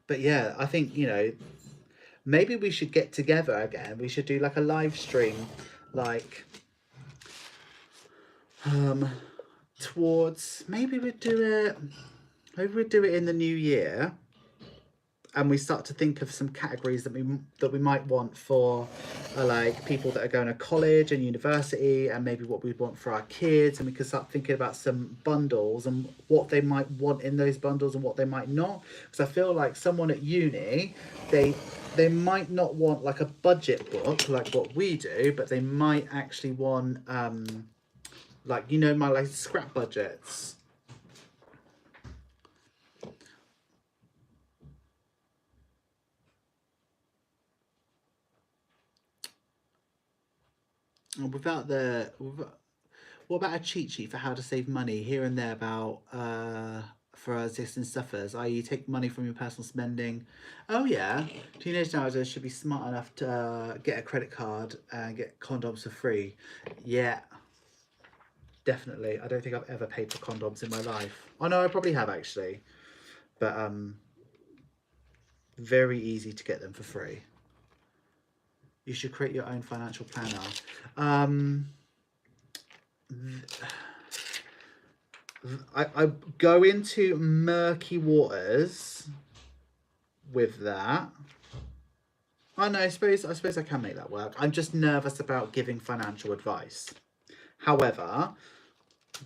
But yeah, I think, you know, maybe we should get together again. We should do like a live stream, like towards, maybe we'd do it in the new year, and we start to think of some categories that we might want for like people that are going to college and university, and maybe what we want for our kids, and we can start thinking about some bundles and what they might want in those bundles and what they might not, because I feel like someone at uni, they might not want like a budget book like what we do, but they might actually want Like, you know, my like scrap budgets. Without the, what about a cheat sheet for how to save money here and there about for existing stuffers, i.e. take money from your personal spending? Oh yeah, teenage nowadays should be smart enough to get a credit card and get condoms for free. Yeah, definitely. I don't think I've ever paid for condoms in my life. Oh no, I probably have actually, but very easy to get them for free. You should create your own financial planner. I go into murky waters with that. Oh no, I suppose I can make that work. I'm just nervous about giving financial advice. However,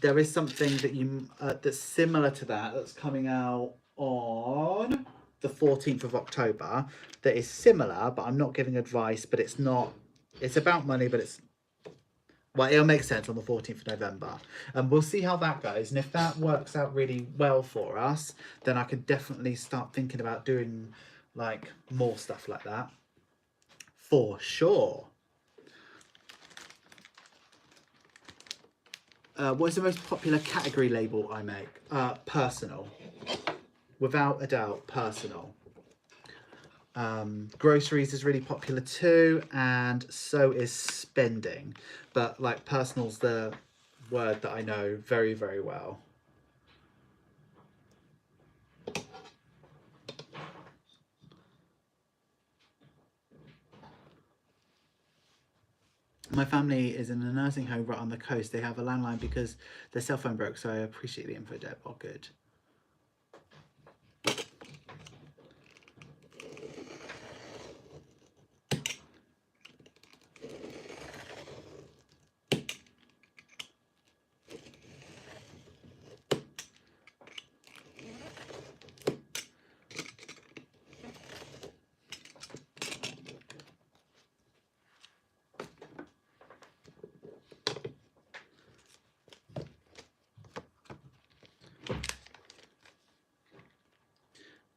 there is something that you that's similar to that that's coming out on the 14th of October that is similar, but I'm not giving advice, but it's not, it's about money, but it's, well, it'll make sense on the 14th of November. And we'll see how that goes. And if that works out really well for us, then I could definitely start thinking about doing like more stuff like that. For sure. What is the most popular category label I make? Personal. Without a doubt, personal. Groceries is really popular too, and so is spending. But like personal's the word that I know very, very well. My family is in a nursing home right on the coast. They have a landline because their cell phone broke, so I appreciate the info, Deb. Oh, good.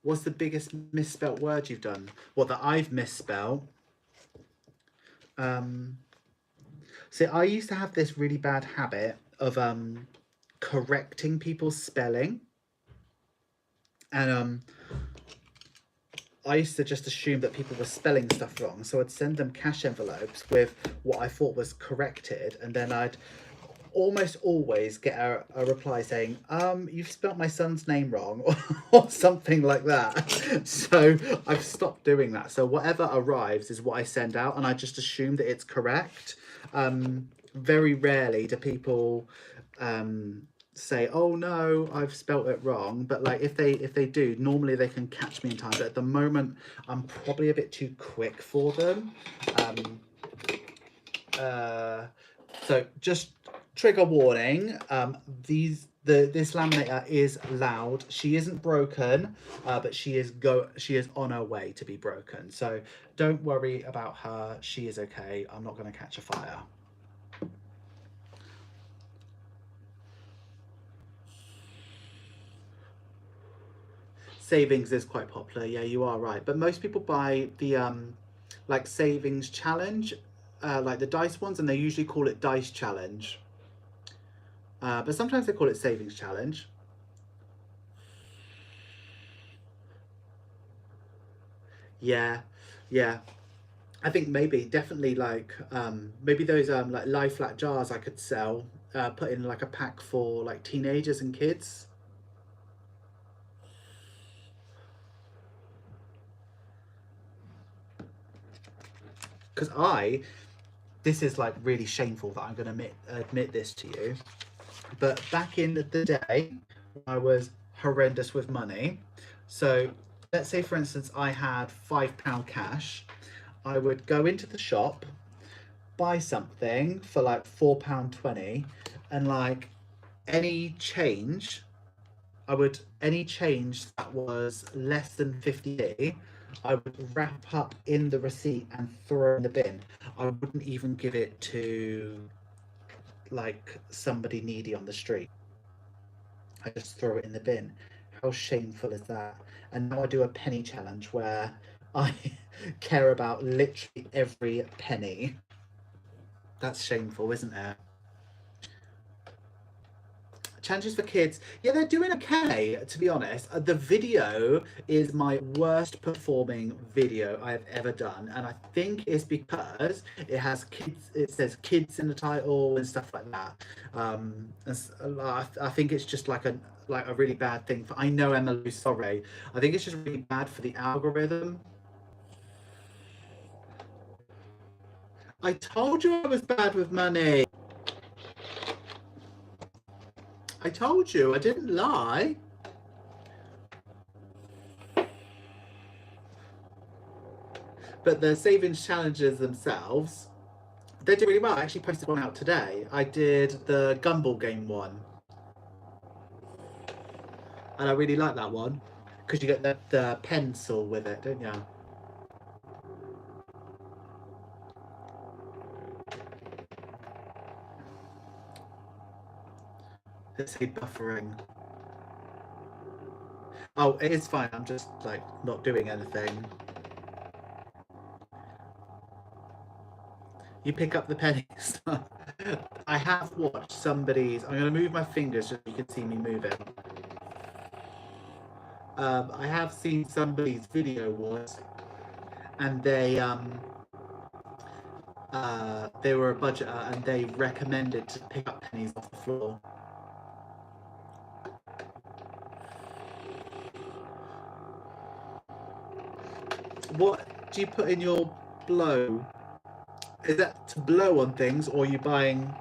What's the biggest misspelt word you've done? What, that I've misspelled? So I used to have this really bad habit of correcting people's spelling. And I used to just assume that people were spelling stuff wrong. So I'd send them cash envelopes with what I thought was corrected. And then I'd almost always get a reply saying, you've spelt my son's name wrong, or something like that. So I've stopped doing that. So whatever arrives is what I send out, and I just assume that it's correct. Very rarely do people say, oh no, I've spelt it wrong. But like if they do, normally they can catch me in time. But at the moment, I'm probably a bit too quick for them. So just trigger warning, this laminator is loud. She isn't broken, but she is on her way to be broken. So don't worry about her. She is okay. I'm not going to catch a fire. Savings is quite popular. Yeah, you are right. But most people buy the like savings challenge, like the dice ones, and they usually call it dice challenge. But sometimes they call it savings challenge. Yeah, yeah. I think maybe definitely like maybe those like lie flat jars I could sell, put in like a pack for like teenagers and kids. Because this is like really shameful that I'm going to admit this to you, but back in the day, I was horrendous with money. So let's say, for instance, I had £5 cash. I would go into the shop, buy something for like £4.20, and like any change, any change that was less than 50p, I would wrap up in the receipt and throw in the bin. I wouldn't even give it to like somebody needy on the street. I just throw it in the bin. How shameful is that? And now I do a penny challenge where I care about literally every penny. That's shameful, isn't it? Challenges for kids, yeah, they're doing okay, to be honest. The video is my worst performing video I have ever done, and I think it's because it has kids, it says kids in the title and stuff like that. I think it's just like a really bad thing for, I know, Emily, sorry, I think it's just really bad for the algorithm. I told you I was bad with money. I told you, I didn't lie. But the savings challenges themselves, they did really well. I actually posted one out today. I did the Gumball game one. And I really like that one. Because you get the pencil with it, don't you? Let's say buffering. Oh, it is fine. I'm just like not doing anything. You pick up the pennies. I have watched somebody's. I'm going to move my fingers so you can see me moving. I have seen somebody's video was, and they were a budgeter and they recommended to pick up pennies off the floor. What do you put in your blow? Is that to blow on things, or are you buying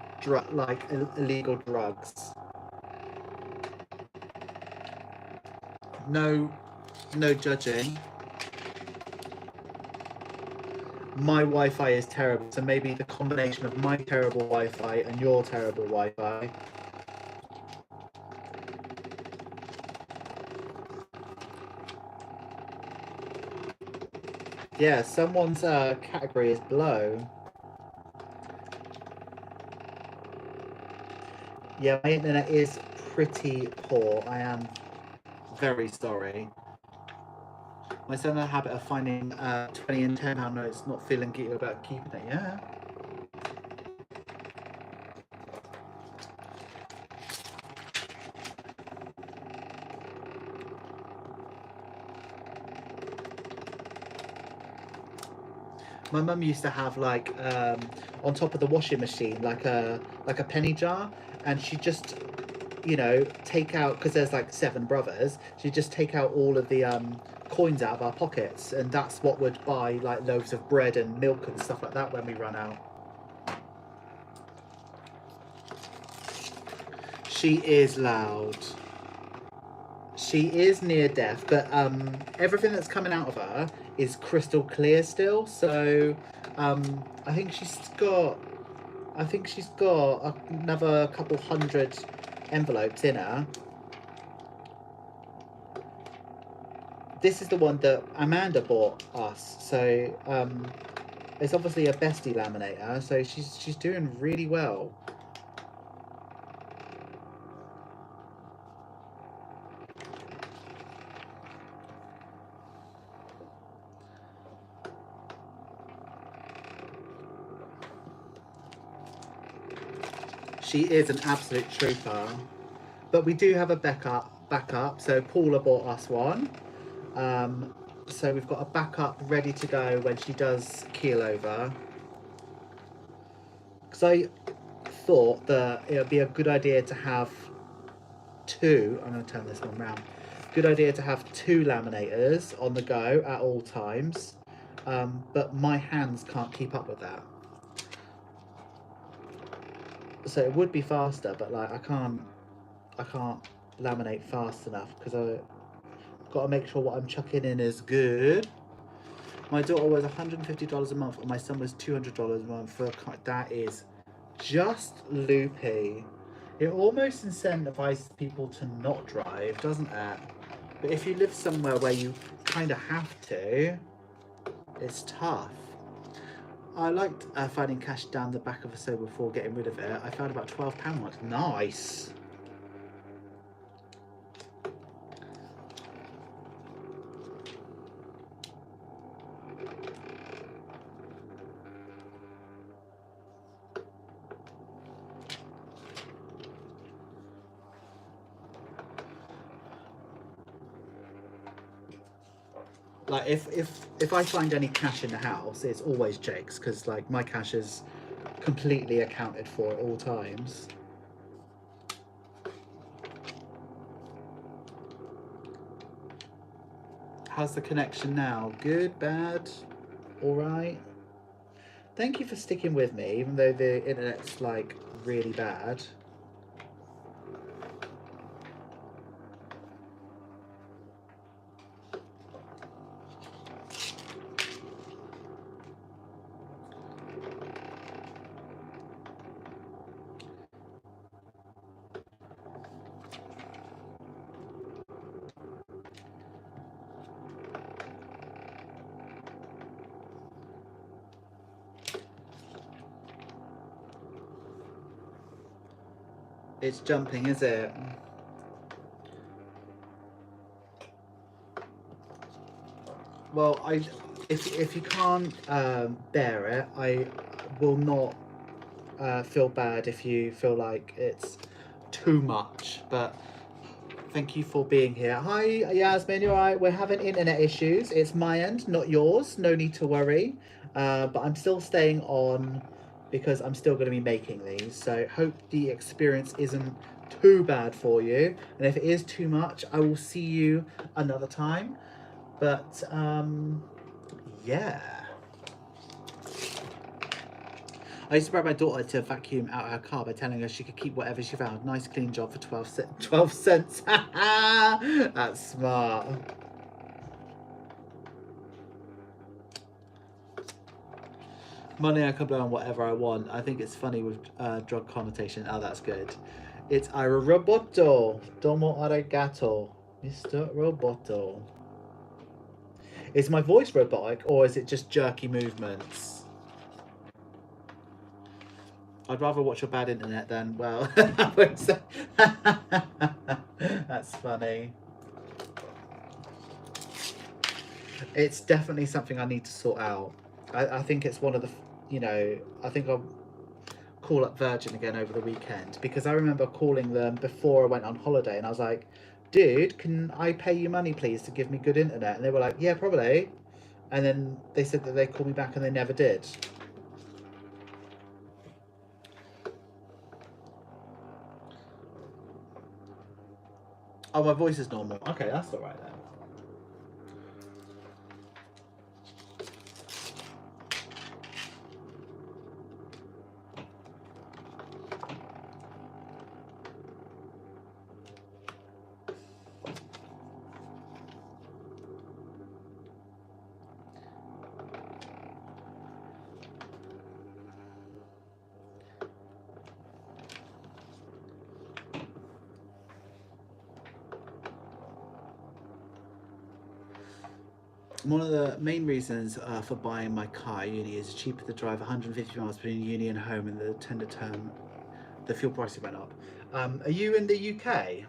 like illegal drugs? No, no judging. My Wi-Fi is terrible, so maybe the combination of my terrible Wi-Fi and your terrible Wi-Fi. Yeah, someone's category is blow. Yeah, my internet is pretty poor. I am very sorry. My son had a habit of finding 20 and £10 notes, not feeling guilty about keeping it. Yeah. My mum used to have like on top of the washing machine like a penny jar, and she just, you know, take out, because there's like 7 brothers, she'd just take out all of the coins out of our pockets, and that's what would buy like loaves of bread and milk and stuff like that when we run out. She is loud. She is near deaf, but everything that's coming out of her is crystal clear still. So I think she's got another couple hundred envelopes in her. This is the one that Amanda bought us. So it's obviously a bestie laminator. So she's doing really well. She is an absolute trooper. But we do have a backup. So Paula bought us one. So we've got a backup ready to go when she does keel over. Because I thought that it would be a good idea to have 2. I'm going to turn this one round. Good idea to have 2 laminators on the go at all times. But my hands can't keep up with that. So it would be faster, but like I can't laminate fast enough because I've got to make sure what I'm chucking in is good. My daughter was $150 a month and my son was $200 a month for that is just loopy. It almost incentivizes people to not drive, doesn't it? But if you live somewhere where you kind of have to, it's tough. I liked finding cash down the back of a sofa before getting rid of it. I found about £12 once. Nice. Like if I find any cash in the house, it's always Jake's, because like my cash is completely accounted for at all times. How's the connection now? Good, bad, all right? Thank you for sticking with me, even though the internet's like really bad. It's jumping, is it? Well, if you can't bear it, I will not feel bad if you feel like it's too much. But thank you for being here. Hi, Yasmin. You're right. We're having internet issues. It's my end, not yours. No need to worry. But I'm still staying on because I'm still going to be making these. So hope the experience isn't too bad for you. And if it is too much, I will see you another time. But yeah. I used to bribe my daughter to vacuum out her car by telling her she could keep whatever she found. Nice clean job for 12 cents. That's smart. Money I can blow on whatever I want. I think it's funny with drug connotation. Oh, that's good. It's Roboto. Domo arigato. Mr. Roboto. Is my voice robotic or is it just jerky movements? I'd rather watch your bad internet than, well, that's funny. It's definitely something I need to sort out. I think it's one of the, you know, I think I'll call up Virgin again over the weekend, because I remember calling them before I went on holiday and I was like, dude, can I pay you money please to give me good internet? And they were like, yeah, probably. And then they said that they'd call me back and they never did. Oh, my voice is normal. Okay, that's all right then. One of the main reasons for buying my car at uni is cheaper to drive 150 miles between uni and home, and the tender term, the fuel prices went up. Are you in the UK?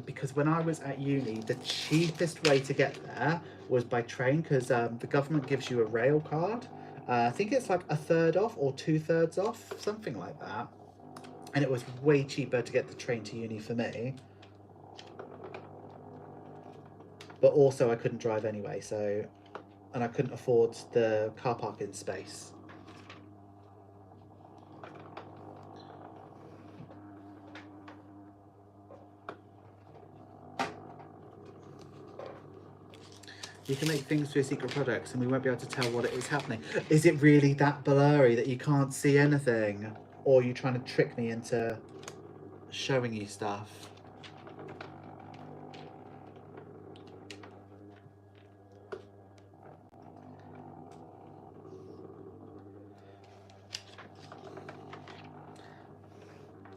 Because when I was at uni, the cheapest way to get there was by train, because the government gives you a rail card. I think it's like 1/3 off or 2/3 off, something like that. And it was way cheaper to get the train to uni for me. But also I couldn't drive anyway, so... and I couldn't afford the car parking space. You can make things for your secret projects and we won't be able to tell what it is happening. Is it really that blurry that you can't see anything? Or are you trying to trick me into showing you stuff?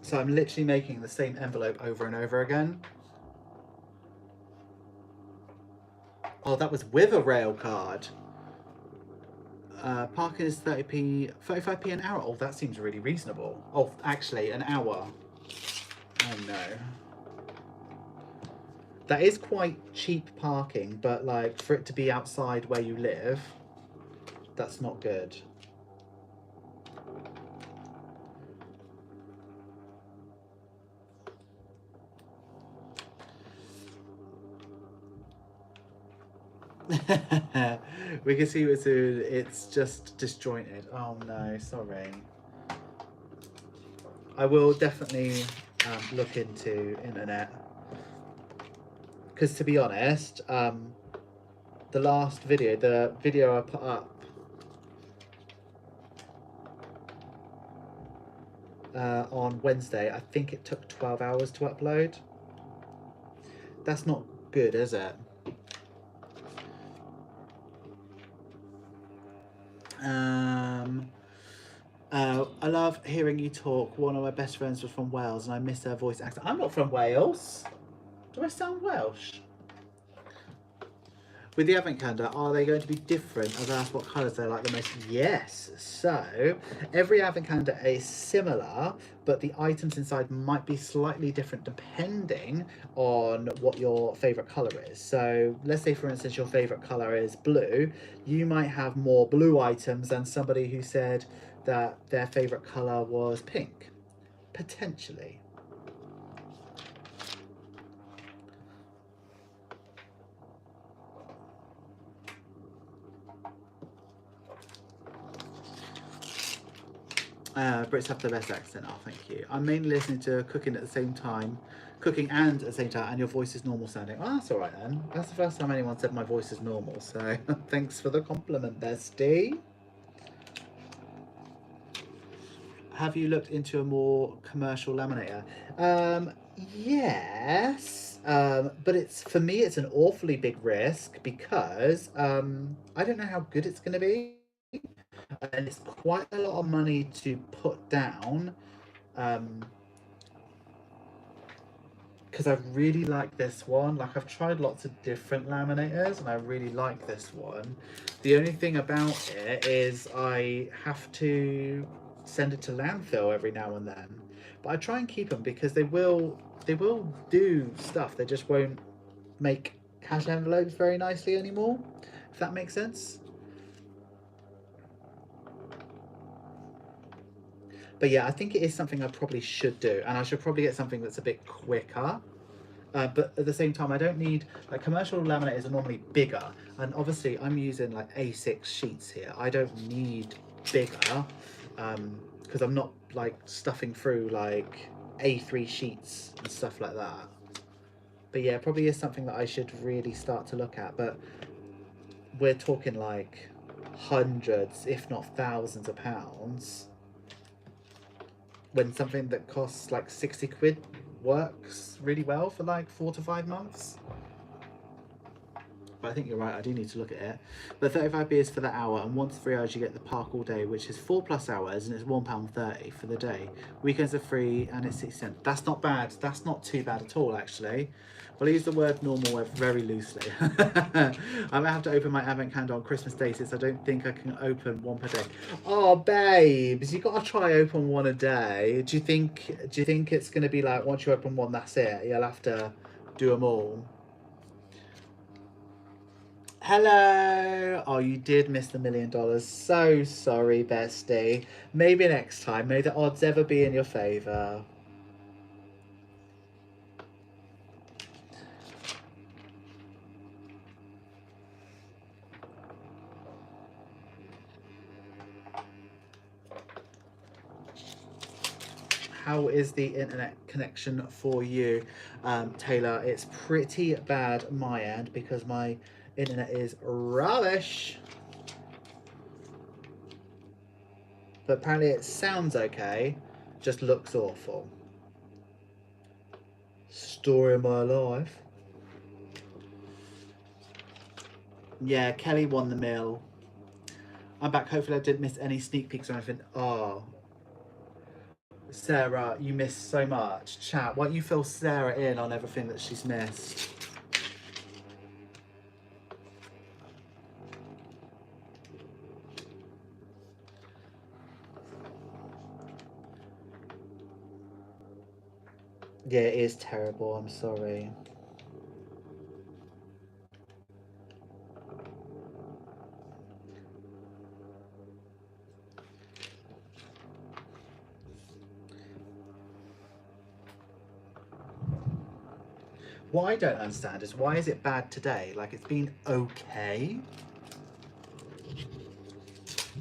So I'm literally making the same envelope over and over again. Oh, that was with a rail card. Parking is 30p, 35p an hour. Oh, that seems really reasonable. Oh, actually, an hour. Oh no. That is quite cheap parking, but like for it to be outside where you live, that's not good. We can see it's just disjointed. Oh no, sorry. I will definitely look into internet, because to be honest, the last video, the video I put up on Wednesday, I think it took 12 hours to upload. That's not good, is it? I love hearing you talk. One of my best friends was from Wales and I miss her voice accent. I'm not from Wales. Do I sound Welsh? With the advent calendar, are they going to be different? I've asked what colours they like the most. Yes. So every advent calendar is similar, but the items inside might be slightly different depending on what your favourite colour is. So let's say, for instance, your favourite colour is blue. You might have more blue items than somebody who said that their favourite colour was pink. Potentially. Brits have the best accent. Oh, thank you. I'm mainly listening to cooking and at the same time, and your voice is normal sounding. Oh, that's all right then. That's the first time anyone said my voice is normal. So thanks for the compliment, bestie. Have you looked into a more commercial laminator? Yes. But it's, for me, it's an awfully big risk because I don't know how good it's going to be. And it's quite a lot of money to put down, because I really like this one. Like, I've tried lots of different laminators and I really like this one. The only thing about it is I have to send it to landfill every now and then, but I try and keep them because they will do stuff. They just won't make cash envelopes very nicely anymore, if that makes sense. But yeah, I think it is something I probably should do, and I should probably get something that's a bit quicker. But at the same time, I don't need, like, commercial laminators are normally bigger, and obviously I'm using like A6 sheets here. I don't need bigger, because I'm not like stuffing through like A3 sheets and stuff like that. But yeah, probably is something that I should really start to look at. But we're talking like hundreds, if not thousands of pounds, when something that costs like 60 quid works really well for like 4 to 5 months. But I think you're right, I do need to look at it. But 35p is for the hour, and 1 to 3 hours you get the park all day, which is 4+ hours, and it's £1.30 for the day. Weekends are free and it's 60 cents. That's not bad. That's not too bad at all, actually. Well, I use the word normal very loosely. I might have to open my advent calendar on Christmas Day, since I don't think I can open one per day. Oh, babes, you got to try open one a day. Do you think it's going to be like, once you open one, that's it? You'll have to do them all. Hello. Oh, you did miss the $1 million. So sorry, bestie. Maybe next time. May the odds ever be in your favour. How is the internet connection for you, Taylor? It's pretty bad my end because my internet is rubbish. But apparently it sounds okay, just looks awful. Story of my life. Yeah, Kelly won the mill. I'm back. Hopefully I didn't miss any sneak peeks or anything. Oh, Sarah, you missed so much. Chat, why don't you fill Sarah in on everything that she's missed? Yeah, it is terrible. I'm sorry. What I don't understand is why is it bad today? Like, it's been okay.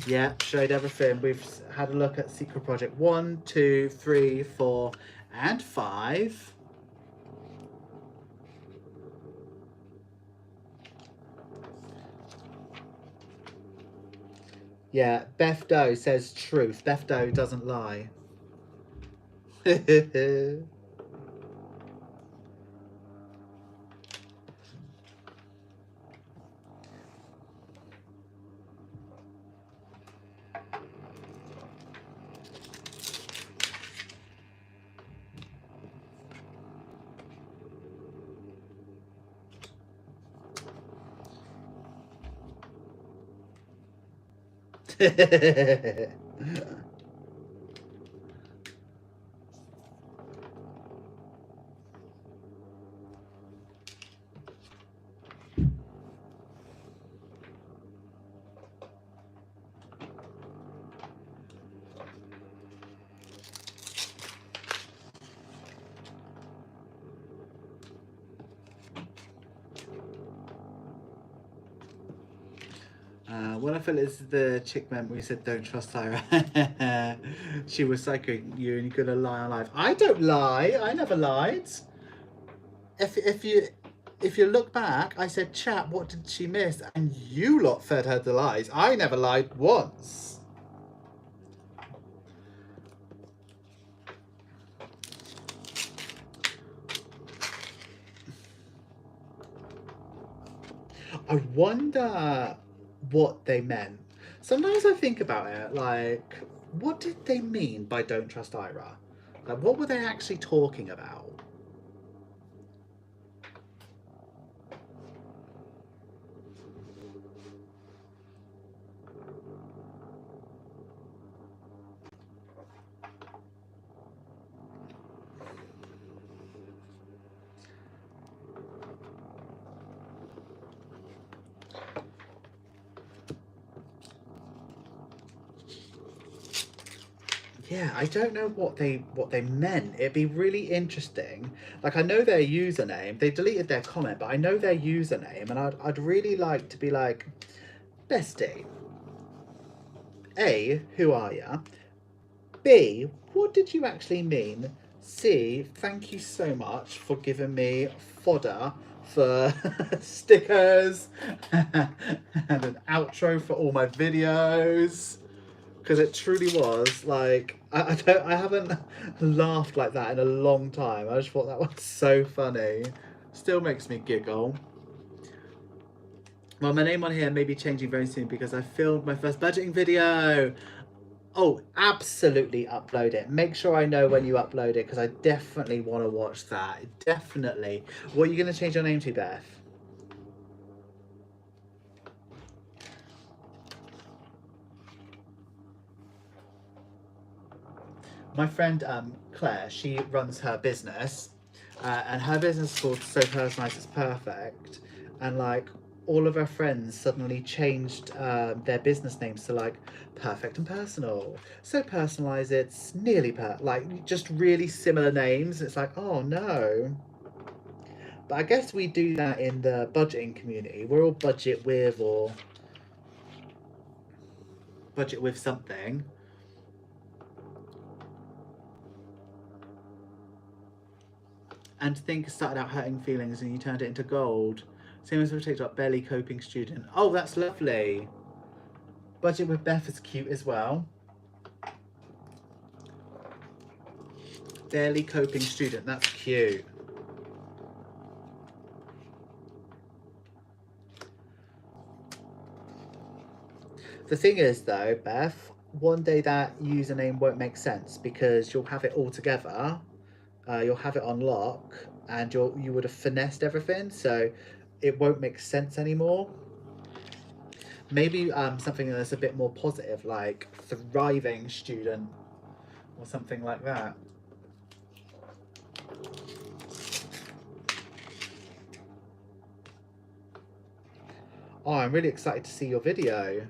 Yeah, showed everything. We've had a look at Secret Project 1, 2, 3, 4, and 5. Yeah, Beth Doe says truth. Beth Doe doesn't lie. When I felt it's the chick meant we said don't trust Tyra. She was psychoing you and you're gonna lie on live. I don't lie. I never lied. If you look back, I said, chat, what did she miss? And you lot fed her the lies. I never lied once. I wonder what they meant. Sometimes I think about it, like, what did they mean by don't trust Ira? Like, what were they actually talking about? Yeah, I don't know what they meant. It'd be really interesting. Like, I know their username. They deleted their comment, but I know their username, and I'd really like to be like, bestie. A, who are ya? B, what did you actually mean? C, thank you so much for giving me fodder for stickers and an outro for all my videos. Because it truly was like I haven't laughed like that in a long time. I just thought that was so funny. Still makes me giggle. Well, my name on here may be changing very soon because I filmed my first budgeting video. Oh, absolutely upload it. Make sure I know when you upload it because I definitely want to watch that. Definitely. What are you going to change your name to, Beth? My friend Claire, she runs her business, and her business is called So Personalised It's Perfect, and like all of her friends suddenly changed their business names to like Perfect and Personal. So personalised it's nearly like just really similar names. It's like, oh no. But I guess we do that in the budgeting community. We're all budget with or budget with something. And think started out hurting feelings and you turned it into gold. Same as with TikTok, barely coping student. Oh, that's lovely. Budget with Beth is cute as well. Barely coping student, that's cute. The thing is though, Beth, one day that username won't make sense because you'll have it all together. You'll have it on lock and you would have finessed everything, so it won't make sense anymore. Maybe something that's a bit more positive, like thriving student or something like that. Oh, I'm really excited to see your video.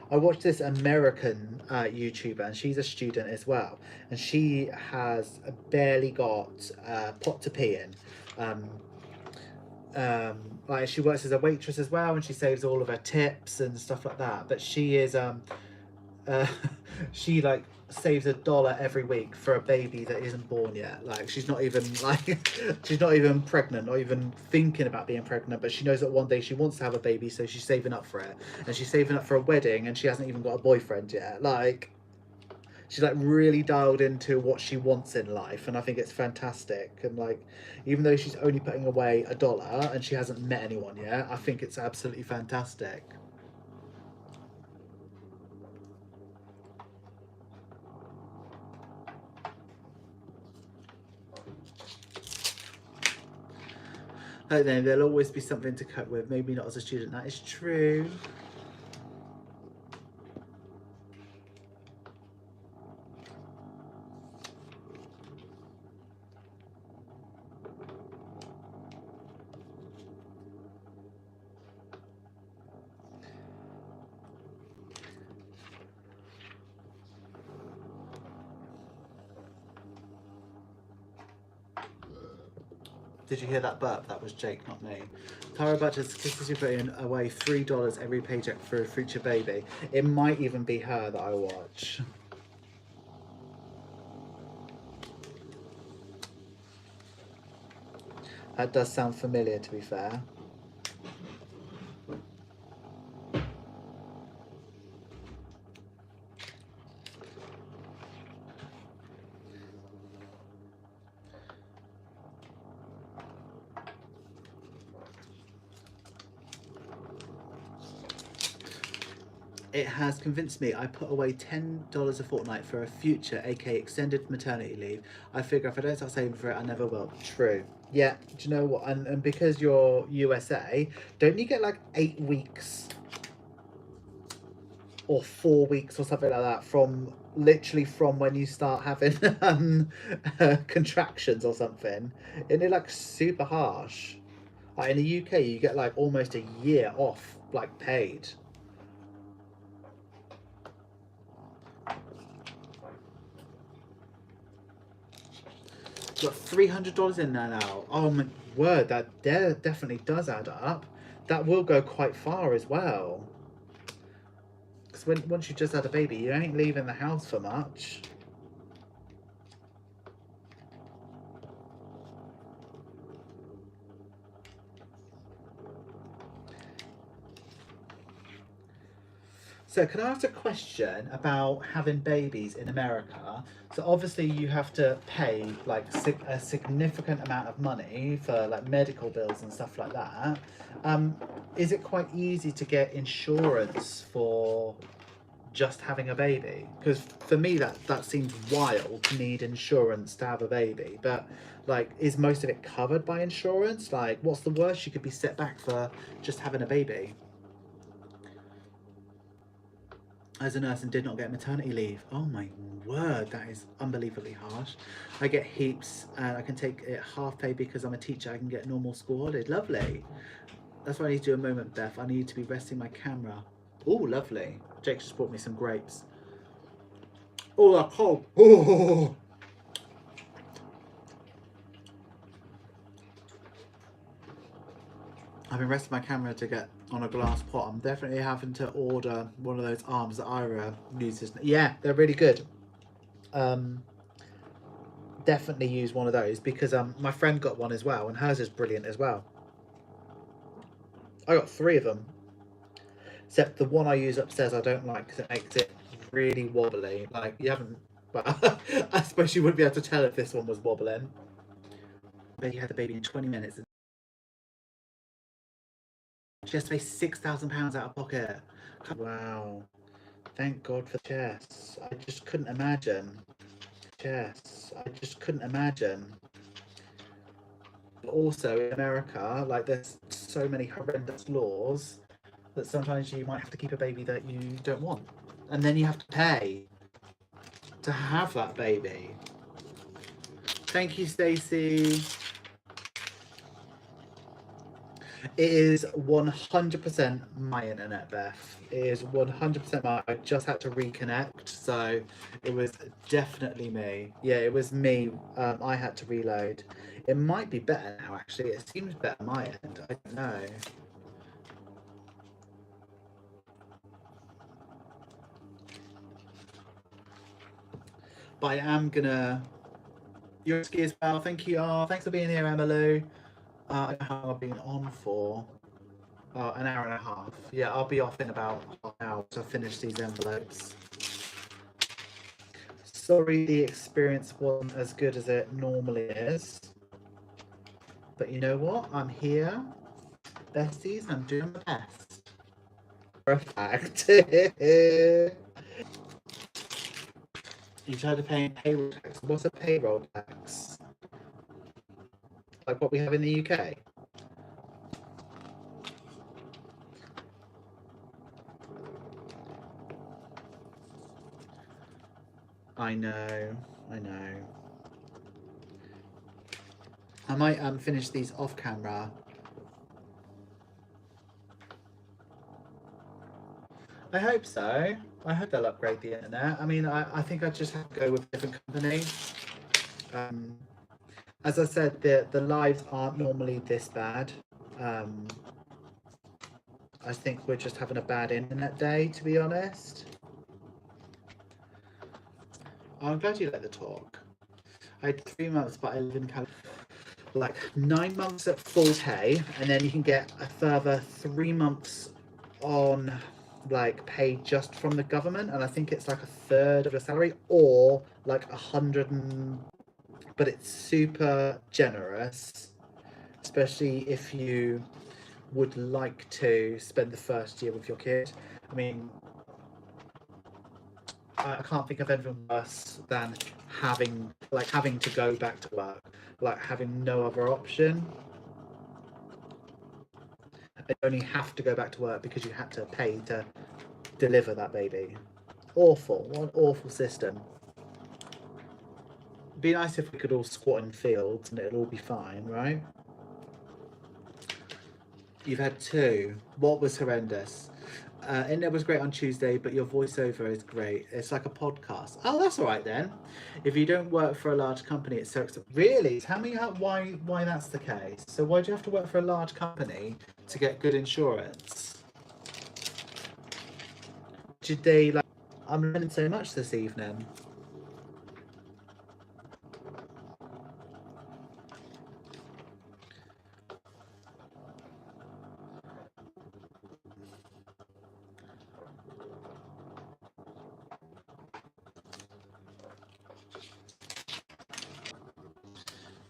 I watched this American YouTuber, and she's a student as well, and she has barely got a pot to pee in. Um, like she works as a waitress as well, and she saves all of her tips and stuff like that. But she is uh, she like saves $1 every week for a baby that isn't born yet. Like she's not even like she's not even pregnant, not even thinking about being pregnant, but she knows that one day she wants to have a baby, so she's saving up for it. And she's saving up for a wedding, and she hasn't even got a boyfriend yet. Like she's like really dialed into what she wants in life, and I think it's fantastic. And like even though she's only putting away $1 and she hasn't met anyone yet, I think it's absolutely fantastic. I don't know, there'll always be something to cope with. Maybe not as a student, that is true. Did you hear that burp? That was Jake, not me. Tara Butcher's kisses you putting away $3 every paycheck for a future baby. It might even be her that I watch. That does sound familiar, to be fair. It has convinced me. I put away $10 a fortnight for a future, aka extended maternity leave. I figure if I don't start saving for it, I never will. True. Yeah, do you know what? And because you're USA, don't you get like 8 weeks or 4 weeks or something like that from literally from when you start having contractions or something? Isn't it like super harsh? Like in the UK, you get like almost a year off, like paid. Got $300 in there now. Oh my word, that definitely does add up. That will go quite far as well. Because once you just had a baby, you ain't leaving the house for much. So can I ask a question about having babies in America? So obviously you have to pay like a significant amount of money for like medical bills and stuff like that. Is it quite easy to get insurance for just having a baby? Because for me that seems wild to need insurance to have a baby. But like, is most of it covered by insurance? Like, what's the worst you could be set back for just having a baby? As a nurse and did not get maternity leave. Oh my word, that is unbelievably harsh. I get heaps and I can take it half pay because I'm a teacher. I can get normal school holidays. Lovely. That's what I need to do a moment, Beth. I need to be resting my camera. Oh, lovely. Jake just brought me some grapes. Oh, they're cold. Oh. I've been resting my camera to get on a glass pot. I'm definitely having to order one of those arms that Ira uses. Yeah, they're really good. Definitely use one of those because my friend got one as well, and hers is brilliant as well. I got 3 of them, except the one I use upstairs I don't like because it makes it really wobbly. Like you haven't. Well, I suppose you wouldn't be able to tell if this one was wobbling. But you had the baby in 20 minutes. She has to pay £6,000 out of pocket. Wow. Thank God for chess. I just couldn't imagine. Chess. I just couldn't imagine. But also in America, like there's so many horrendous laws that sometimes you might have to keep a baby that you don't want. And then you have to pay to have that baby. Thank you, Stacey. It is 100% my internet, Beth. It is 100% mine. I just had to reconnect, so it was definitely me. Yeah, it was me. I had to reload. It might be better now, actually. It seems better on my end. I don't know. But I am gonna. Your ski as well. Thank you. Oh, thanks for being here, Emily. I don't know how long I've been on for. An hour and a half. Yeah, I'll be off in about half an hour to finish these envelopes. Sorry the experience wasn't as good as it normally is. But you know what? I'm here. Besties, I'm doing my best. For a fact. You tried to pay payroll tax. What's a payroll tax? Like what we have in the UK? I know. I know. I might finish these off camera. I hope so. I hope they'll upgrade the internet. I mean, I think I just have to go with a different company. As I said, the lives aren't normally this bad. I think we're just having a bad internet day, to be honest. Oh, I'm glad you like the talk. I had 3 months, but I live in California. Like 9 months at full pay, and then you can get a further 3 months on like paid just from the government, and I think it's like a third of your salary, or like 100 and, but it's super generous, especially if you would like to spend the first year with your kid. I mean, I can't think of anything worse than having to go back to work, like having no other option. You only have to go back to work because you had to pay to deliver that baby. Awful. What an awful system. It'd be nice if we could all squat in fields and it'd all be fine, right? You've had 2. What was horrendous? Internet was great on Tuesday, but your voiceover is great. It's like a podcast. Oh, that's all right then. If you don't work for a large company, it's so expensive. Really? Tell me why that's the case. So why do you have to work for a large company to get good insurance? Did they like? I'm learning so much this evening.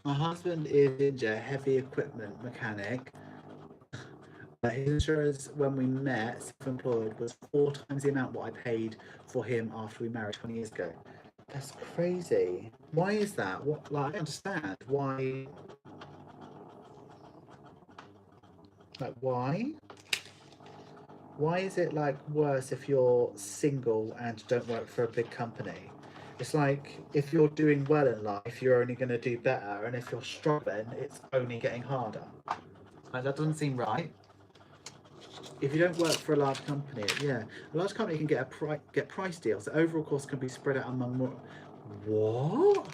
My husband is a heavy equipment mechanic. His insurance when we met, self-employed, was 4 times the amount what I paid for him after we married 20 years ago. That's crazy. Why is that? What? Like, I don't understand. Why? Like, why? Why is it like worse if you're single and don't work for a big company? It's like if you're doing well in life, you're only going to do better, and if you're struggling, it's only getting harder. Like, that doesn't seem right. If you don't work for a large company, yeah, a large company can get price deals. The overall cost can be spread out among more. What?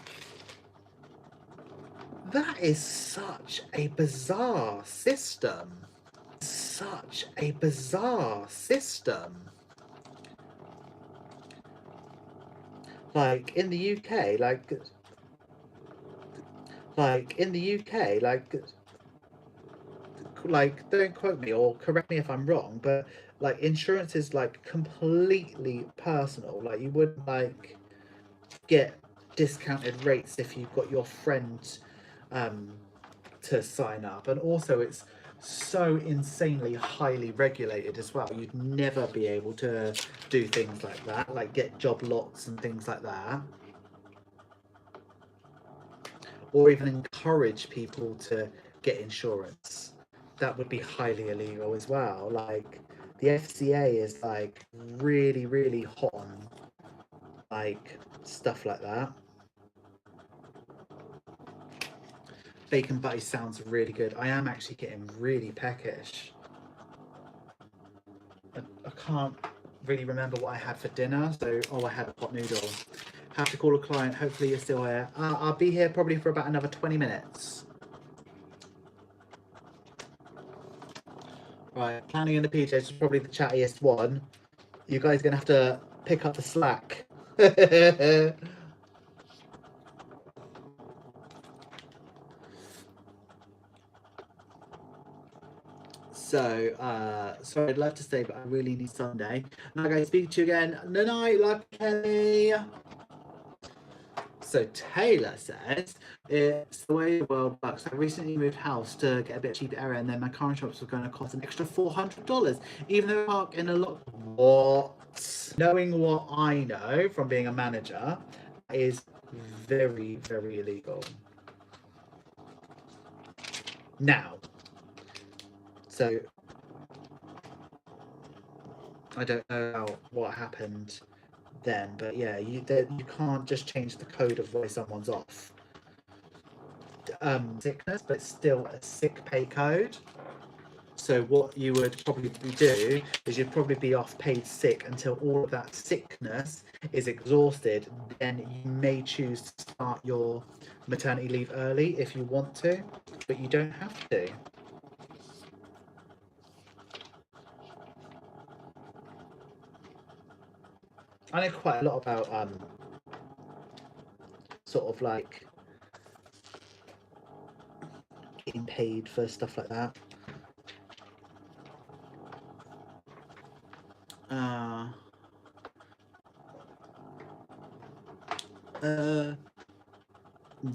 That is such a bizarre system. Such a bizarre system. Like in the UK, like in the UK, like don't quote me or correct me if I'm wrong, but like insurance is like completely personal. Like you wouldn't like get discounted rates if you've got your friend to sign up, and also it's so insanely highly regulated as well. You'd never be able to do things like that, like get job lots and things like that, or even encourage people to get insurance. That would be highly illegal as well. Like the FCA is like really, really hot on like stuff like that. Bacon butty sounds really good. I am actually getting really peckish. I can't really remember what I had for dinner, so I had a pot noodle. Have to call a client. Hopefully you're still here. I'll be here probably for about another 20 minutes. Right, planning in the PJs is probably the chattiest one. You guys are gonna have to pick up the slack. So, sorry, I'd love to stay, but I really need Sunday. Now, guys, speak to you again. No night, love Kelly. So Taylor says, it's the way the world works. I recently moved house to get a bit cheaper area, and then my car insurance was going to cost an extra $400, even though I park in a lot. What? Knowing what I know from being a manager, is very, very illegal. Now, so I don't know what happened then, but yeah, you can't just change the code of why someone's off sickness, but it's still a sick pay code. So what you would probably do is you'd probably be off paid sick until all of that sickness is exhausted. Then you may choose to start your maternity leave early if you want to, but you don't have to. I know quite a lot about sort of like getting paid for stuff like that.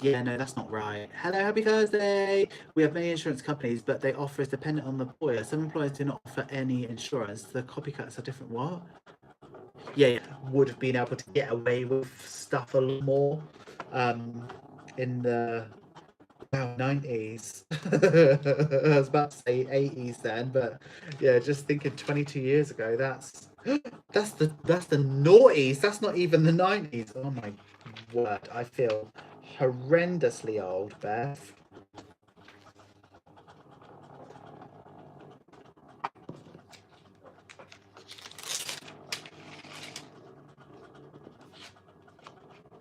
Yeah, no, that's not right. Hello, happy Thursday. We have many insurance companies, but they offer is dependent on the employer. Some employers do not offer any insurance. The copycats are different. What? Yeah, would have been able to get away with stuff a lot more in the 90s. I was about to say 80s then, but yeah, just thinking 22 years ago, that's the noughties. That's not even the 90s. Oh my word, I feel horrendously old, Beth.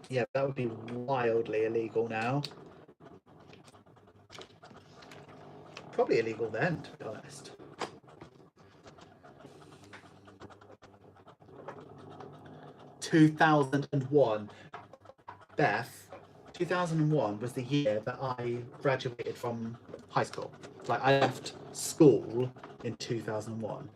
Yeah, that would be wildly illegal now. Probably illegal then, to be honest. (2001). Beth, 2001 was the year that I graduated from high school. Like, I left school in 2001.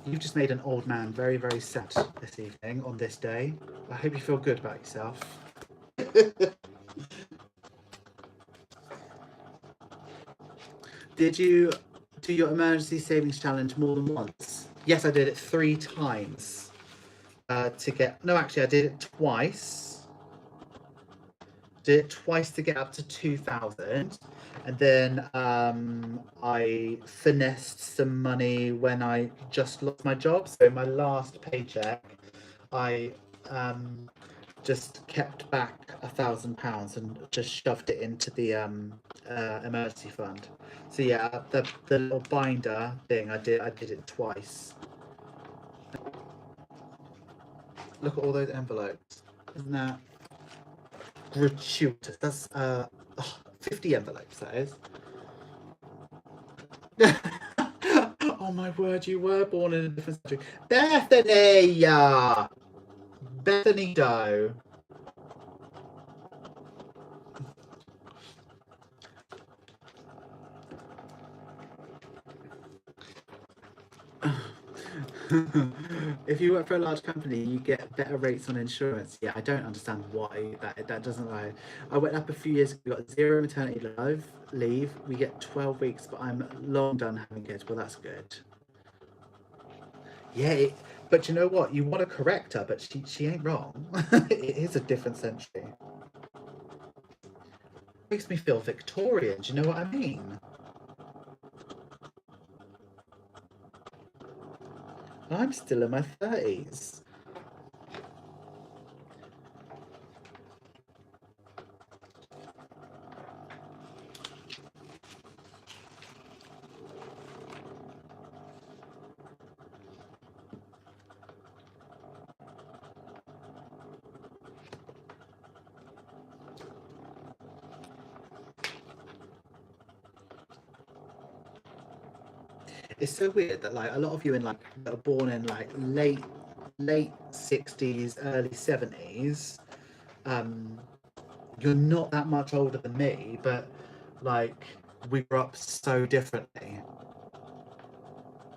You've just made an old man very, very sad this evening on this day. I hope you feel good about yourself. Did you do your emergency savings challenge more than once? Yes, I did it 3 times. To get... No, actually, I did it twice. Did it twice to get up to 2,000. And then I finessed some money when I just lost my job. So my last paycheck, I just kept back £1,000 and just shoved it into the emergency fund. So yeah, the little binder thing, I did it twice. Look at all those envelopes. Isn't that gratuitous? That's 50 envelopes, that is. Oh my word, you were born in a different century. Bethany! Bethany Doe. If you work for a large company, you get better rates on insurance. Yeah, I don't understand why that doesn't lie. I went up a few years ago, got 0 maternity leave. We get 12 weeks, but I'm long done having kids. Well, that's good. Yeah, but you know what? You want to correct her, but she ain't wrong. It is a different century. Makes me feel Victorian. Do you know what I mean? I'm still in my 30s. It's so weird that like a lot of you in like that are born in like late 60s, early 70s, you're not that much older than me, but like we grew up so differently.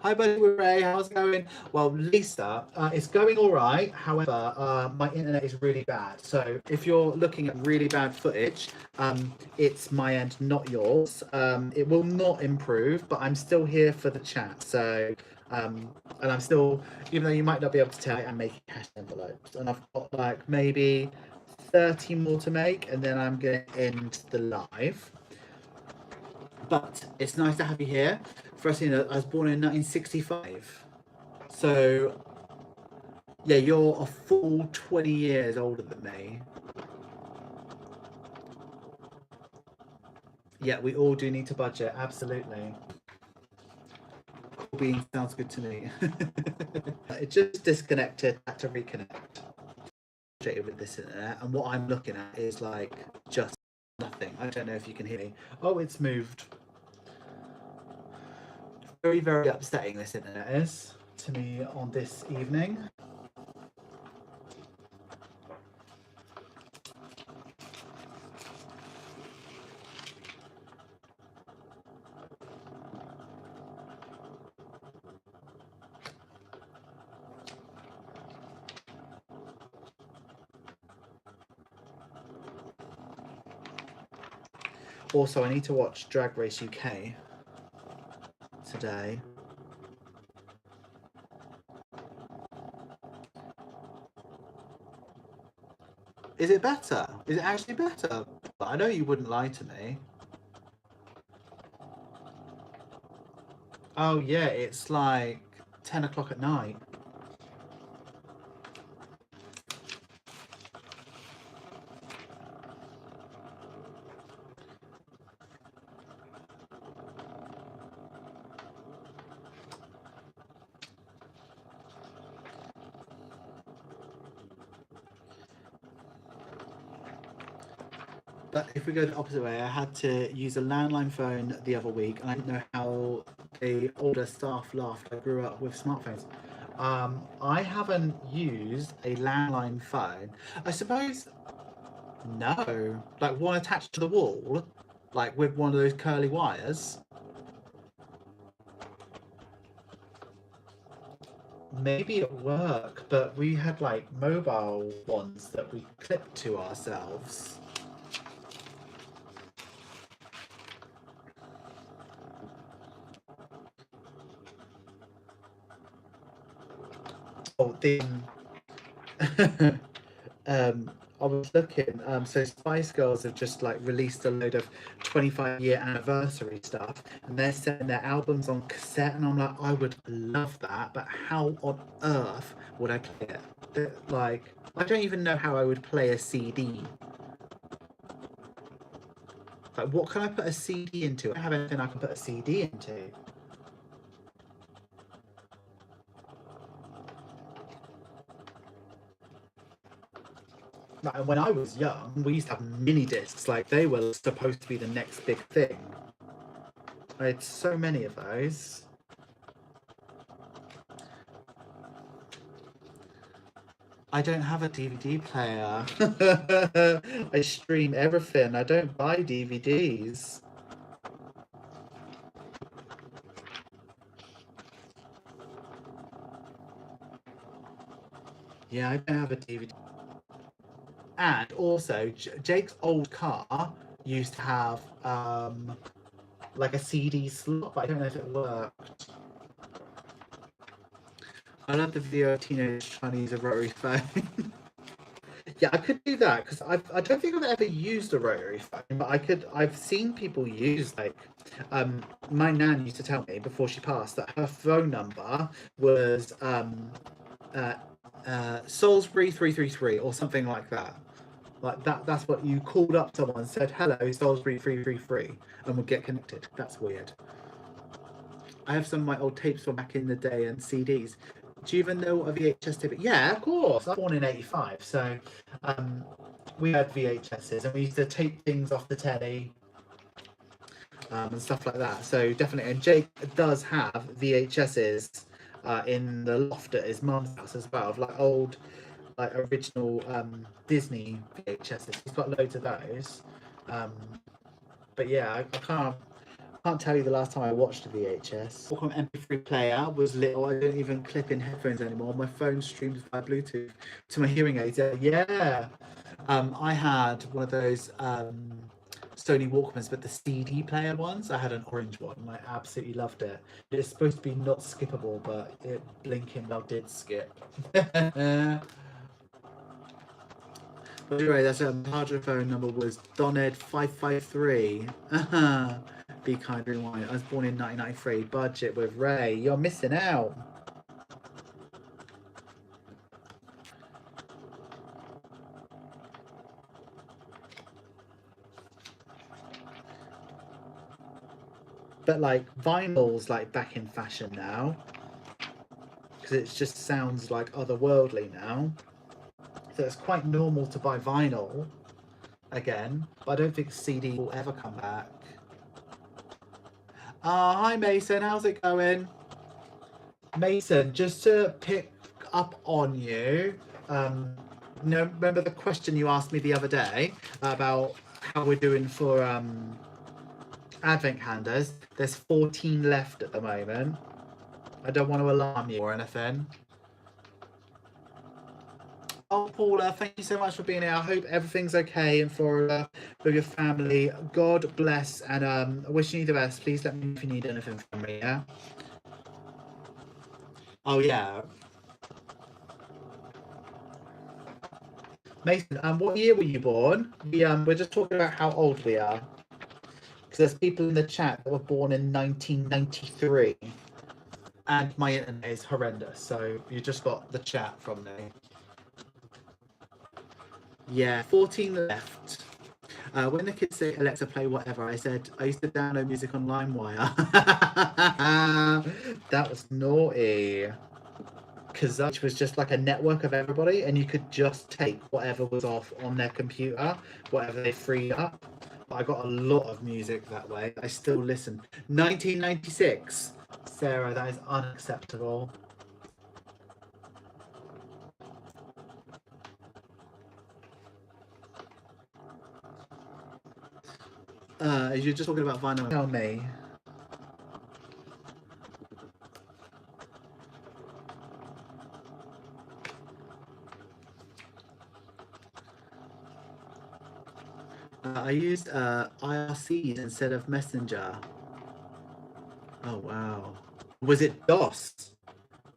Hi, buddy, Ray. How's it going? Well, Lisa, it's going all right. However, my internet is really bad. So if you're looking at really bad footage, it's my end, not yours. It will not improve, but I'm still here for the chat. So, and I'm still, even though you might not be able to tell, I'm making cash envelopes, and I've got like maybe 30 more to make, and then I'm going to end the live. But it's nice to have you here. First thing, I was born in 1965. So, yeah, you're a full 20 years older than me. Yeah, we all do need to budget, absolutely. Being sounds good to me. It just disconnected, had to reconnect. With this internet, and what I'm looking at is like just nothing. I don't know if you can hear me. Oh, it's moved. Very, very upsetting this internet is to me on this evening. Also, I need to watch Drag Race UK today. Is it better? Is it actually better? I know you wouldn't lie to me. Oh yeah, it's like 10 o'clock at night. But if we go the opposite way, I had to use a landline phone the other week, and I didn't know how the older staff laughed. I grew up with smartphones. I haven't used a landline phone. I suppose, no. Like one attached to the wall, like with one of those curly wires. Maybe at work, but we had like mobile ones that we clipped to ourselves. Oh, the I was looking. So Spice Girls have just like released a load of 25-year anniversary stuff, and they're selling their albums on cassette. And I'm like, I would love that, but how on earth would I play it? Like, I don't even know how I would play a CD. Like, what can I put a CD into? I don't have anything I can put a CD into. Like, when I was young, we used to have mini discs. Like, they were supposed to be the next big thing. I had so many of those. I don't have a DVD player. I stream everything. I don't buy DVDs. Yeah, I don't have a DVD. And also, Jake's old car used to have like a CD slot, but I don't know if it worked. I love the video of teenage trying to use a rotary phone. Yeah, I could do that because I don't think I've ever used a rotary phone, but I've seen people use like my nan used to tell me before she passed that her phone number was Salisbury 333 or something like that. Like that's what you called up someone and said, hello, Salisbury 333, and would get connected. That's weird. I have some of my old tapes from back in the day and CDs. Do you even know what a VHS tape is? Yeah, of course. I was born in 85, so we had VHSs and we used to tape things off the telly. and stuff like that. So definitely, and Jake does have VHSs in the loft at his mum's house as well, of like old, like original Disney VHSs. He's got loads of those. But yeah, I can't tell you the last time I watched a VHS. Wacom MP3 player was little. I don't even clip in headphones anymore. My phone streams via Bluetooth to my hearing aids. Yeah. I had one of those Sony Walkmans, but the CD player ones. I had an orange one and I absolutely loved it. It's supposed to be not skippable, but it blinking well did skip. But anyway, that's hardware phone number was Doned553. Be kind, rewind. I was born in 1993. Budget with Ray. You're missing out. But like vinyl's like back in fashion now, because it just sounds like otherworldly now. So it's quite normal to buy vinyl again, but I don't think CD will ever come back. Hi Mason, how's it going? Mason, just to pick up on you, remember the question you asked me the other day about how we're doing for advent calendars? There's 14 left at the moment. I don't want to alarm you or anything. Oh, Paula, thank you so much for being here. I hope everything's okay in Florida with your family. God bless, and wishing you the best. Please let me know if you need anything from me, yeah? Oh, yeah. Mason, what year were you born? We're just talking about how old we are. Because there's people in the chat that were born in 1993. And my internet is horrendous, so you just got the chat from me. Yeah, 14 left. When the kids say Alexa play whatever, I said I used to download music on LimeWire. That was naughty. Because which was just like a network of everybody, and you could just take whatever was off on their computer, whatever they freed up. But I got a lot of music that way. I still listen. 1996. Sarah, that is unacceptable. You're just talking about vinyl. Tell me. I used IRCs instead of Messenger. Oh wow. Was it DOS?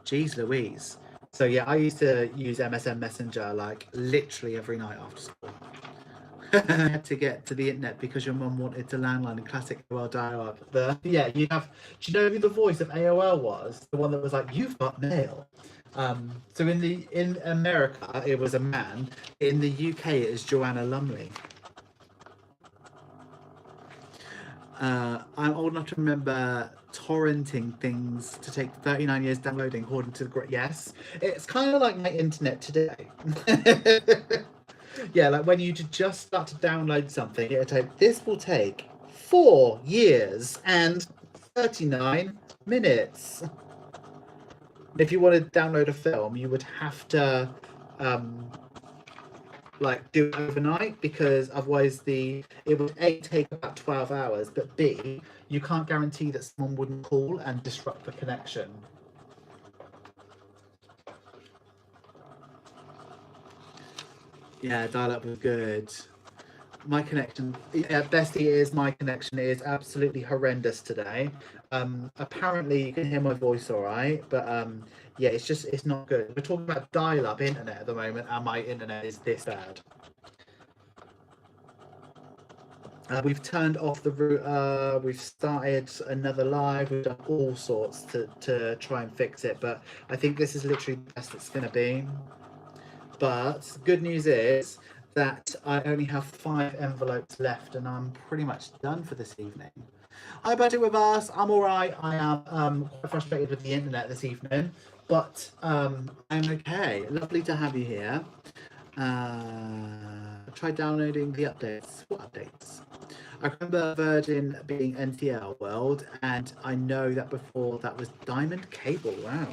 Jeez Louise. So yeah, I used to use MSN Messenger like literally every night after school. To get to the internet because your mum wanted to landline and classic AOL dial-up. Yeah, you have. Do you know who the voice of AOL was? The one that was like, "You've got mail." So in America it was a man. In the UK it is Joanna Lumley. I'm old enough to remember torrenting things to take 39 years downloading according to the yes. It's kind of like my internet today. Yeah, like when you just start to download something, this will take 4 years and 39 minutes. If you want to download a film, you would have to like do it overnight, because otherwise it would A, take about 12 hours, but B, you can't guarantee that someone wouldn't call and disrupt the connection. Yeah, dial-up was good. My connection, bestie, is my connection is absolutely horrendous today. Apparently you can hear my voice all right, but yeah, it's not good. We're talking about dial-up internet at the moment, and my internet is this bad. We've turned off the router, we've started another live, we've done all sorts to try and fix it, but I think this is literally the best it's going to be. But good news is that I only have 5 envelopes left and I'm pretty much done for this evening. Hi, Budget with Us. I'm all right. I am quite frustrated with the internet this evening, but I'm okay. Lovely to have you here. Try downloading the updates. What updates? I remember Virgin being NTL World, and I know that before that was Diamond Cable. Wow.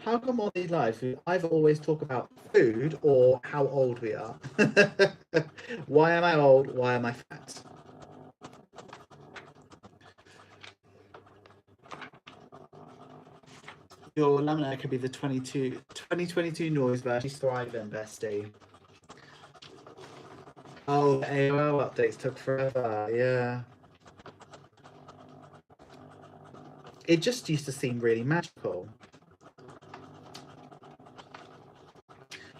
How come on these lives we either always talk about food or how old we are? Why am I old? Why am I fat? Your laminator could be the 2022 noise version. She's thriving, bestie. Oh, the AOL updates took forever. Yeah. It just used to seem really magical.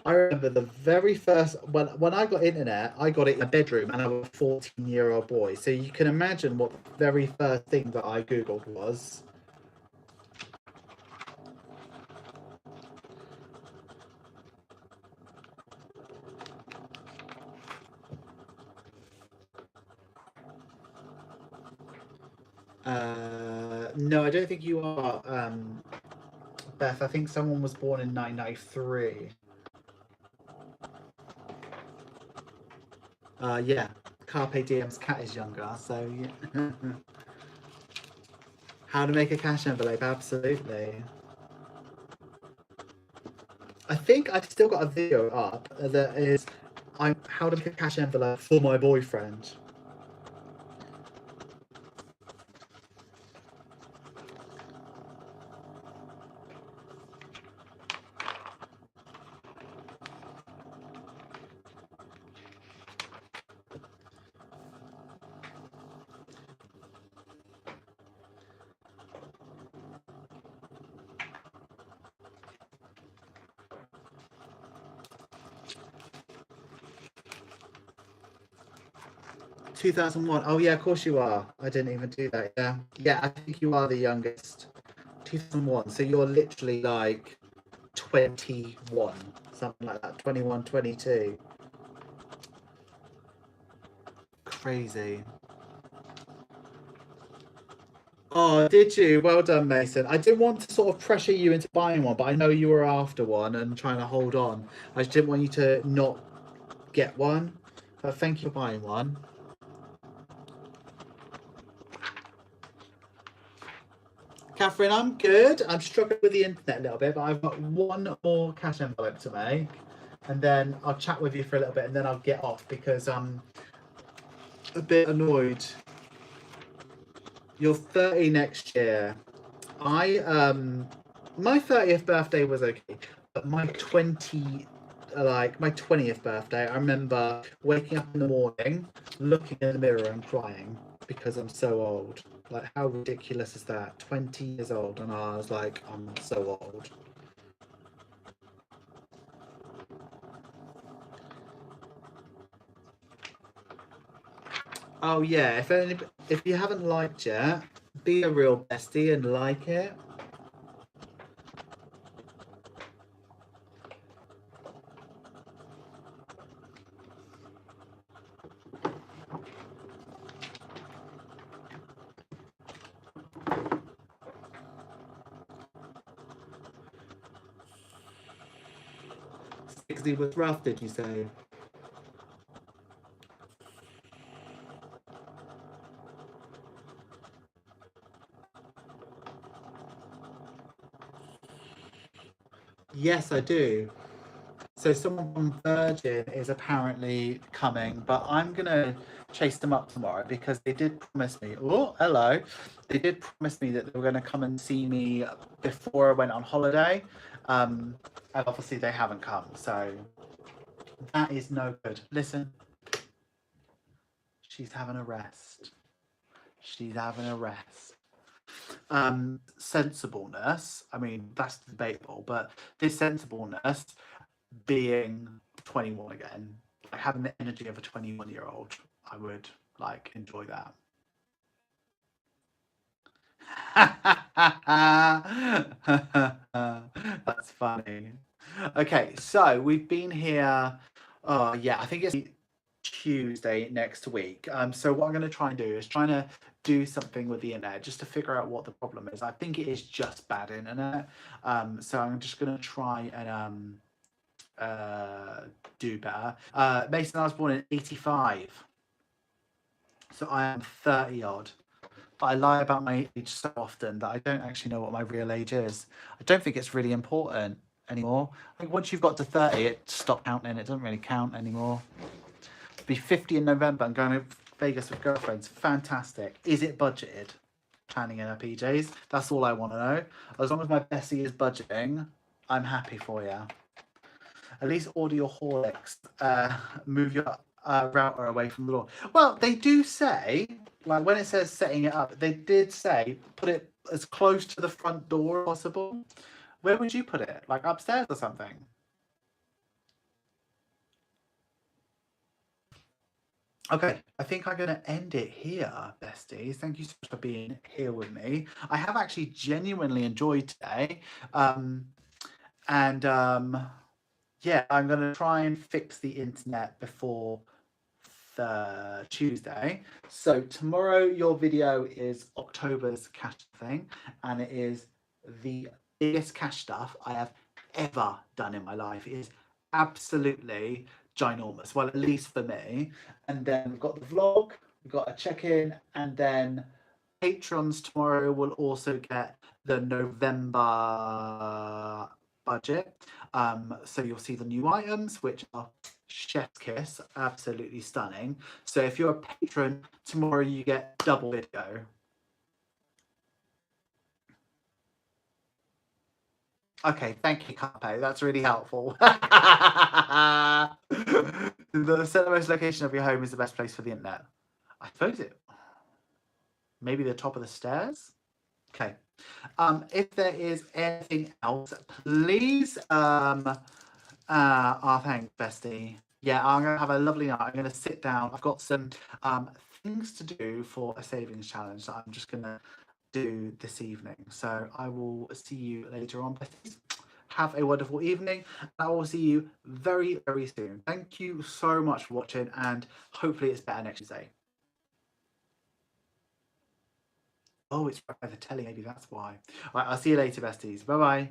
I remember the very first when I got internet, I got it in a bedroom, and I was a 14-year-old boy. So you can imagine what the very first thing that I googled was. No, I don't think you are, Beth. I think someone was born in 1993. Yeah, Carpe Diem's cat is younger, so yeah. How to make a cash envelope? Absolutely. I think I've still got a video up that is how to make a cash envelope for my boyfriend. (2001). Oh yeah, of course you are. I didn't even do that. Yeah, yeah. I think you are the youngest. 2001. So you're literally like 21, something like that. 21, 22. Crazy. Oh, did you? Well done, Mason. I didn't want to sort of pressure you into buying one, but I know you were after one and trying to hold on. I just didn't want you to not get one. But thank you for buying one. Catherine, I'm good. I'm struggling with the internet a little bit, but I've got one more cash envelope to make. And then I'll chat with you for a little bit, and then I'll get off because I'm a bit annoyed. You're 30 next year. My 30th birthday was okay, but my 20th birthday, I remember waking up in the morning, looking in the mirror and crying because I'm so old. Like, how ridiculous is that? 20 years old, and I was like, I'm so old. Oh yeah, if you haven't liked yet, be a real bestie and like it. Because he was rough, did you say? Yes, I do. So someone from Virgin is apparently coming, but I'm gonna chase them up tomorrow because they did promise me. Oh, hello! They did promise me that they were going to come and see me before I went on holiday, and obviously they haven't come. So that is no good. Listen, she's having a rest. She's having a rest. Sensibleness. I mean, that's debatable, but this sensibleness being 21 again, like having the energy of a 21-year-old, I would like enjoy that. That's funny. Okay, so we've been here. Oh yeah, I think it's Tuesday next week. So what I'm going to try and do is trying to do something with the internet just to figure out what the problem is. I think it is just bad internet. So I'm just going to try and do better. Mason, I was born in 85. So I am 30 odd. But I lie about my age so often that I don't actually know what my real age is. I don't think it's really important anymore. I think once you've got to 30, it stops counting. It doesn't really count anymore. I'll be 50 in November and going to Vegas with girlfriends. Fantastic. Is it budgeted? Planning in her PJs. That's all I want to know. As long as my bestie is budgeting, I'm happy for you. At least order your Horlicks. Move your router away from the door. Well, they do say, like when it says setting it up, they did say put it as close to the front door as possible. Where would you put it? Like upstairs or something? Okay, I think I'm going to end it here, besties. Thank you so much for being here with me. I have actually genuinely enjoyed today. Yeah, I'm going to try and fix the internet before the Tuesday. So tomorrow your video is October's cash thing, and it is the biggest cash stuff I have ever done in my life. It is absolutely ginormous, well, at least for me. And then we've got the vlog, we've got a check-in, and then patrons tomorrow will also get the November budget. So you'll see the new items, which are chef's kiss, absolutely stunning. So if you're a patron, tomorrow you get double video. Okay, thank you, Carpe. That's really helpful. The centermost location of your home is the best place for the internet. I suppose it. Maybe the top of the stairs. Okay. If there is anything else, please. Thanks, bestie. Yeah, I'm gonna have a lovely night. I'm gonna sit down. I've got some things to do for a savings challenge that I'm just gonna do this evening. So I will see you later on, besties. Have a wonderful evening. I will see you very, very soon. Thank you so much for watching, and hopefully it's better next Tuesday. Oh, it's right by the telly, maybe that's why. All right, I'll see you later, besties. Bye-bye.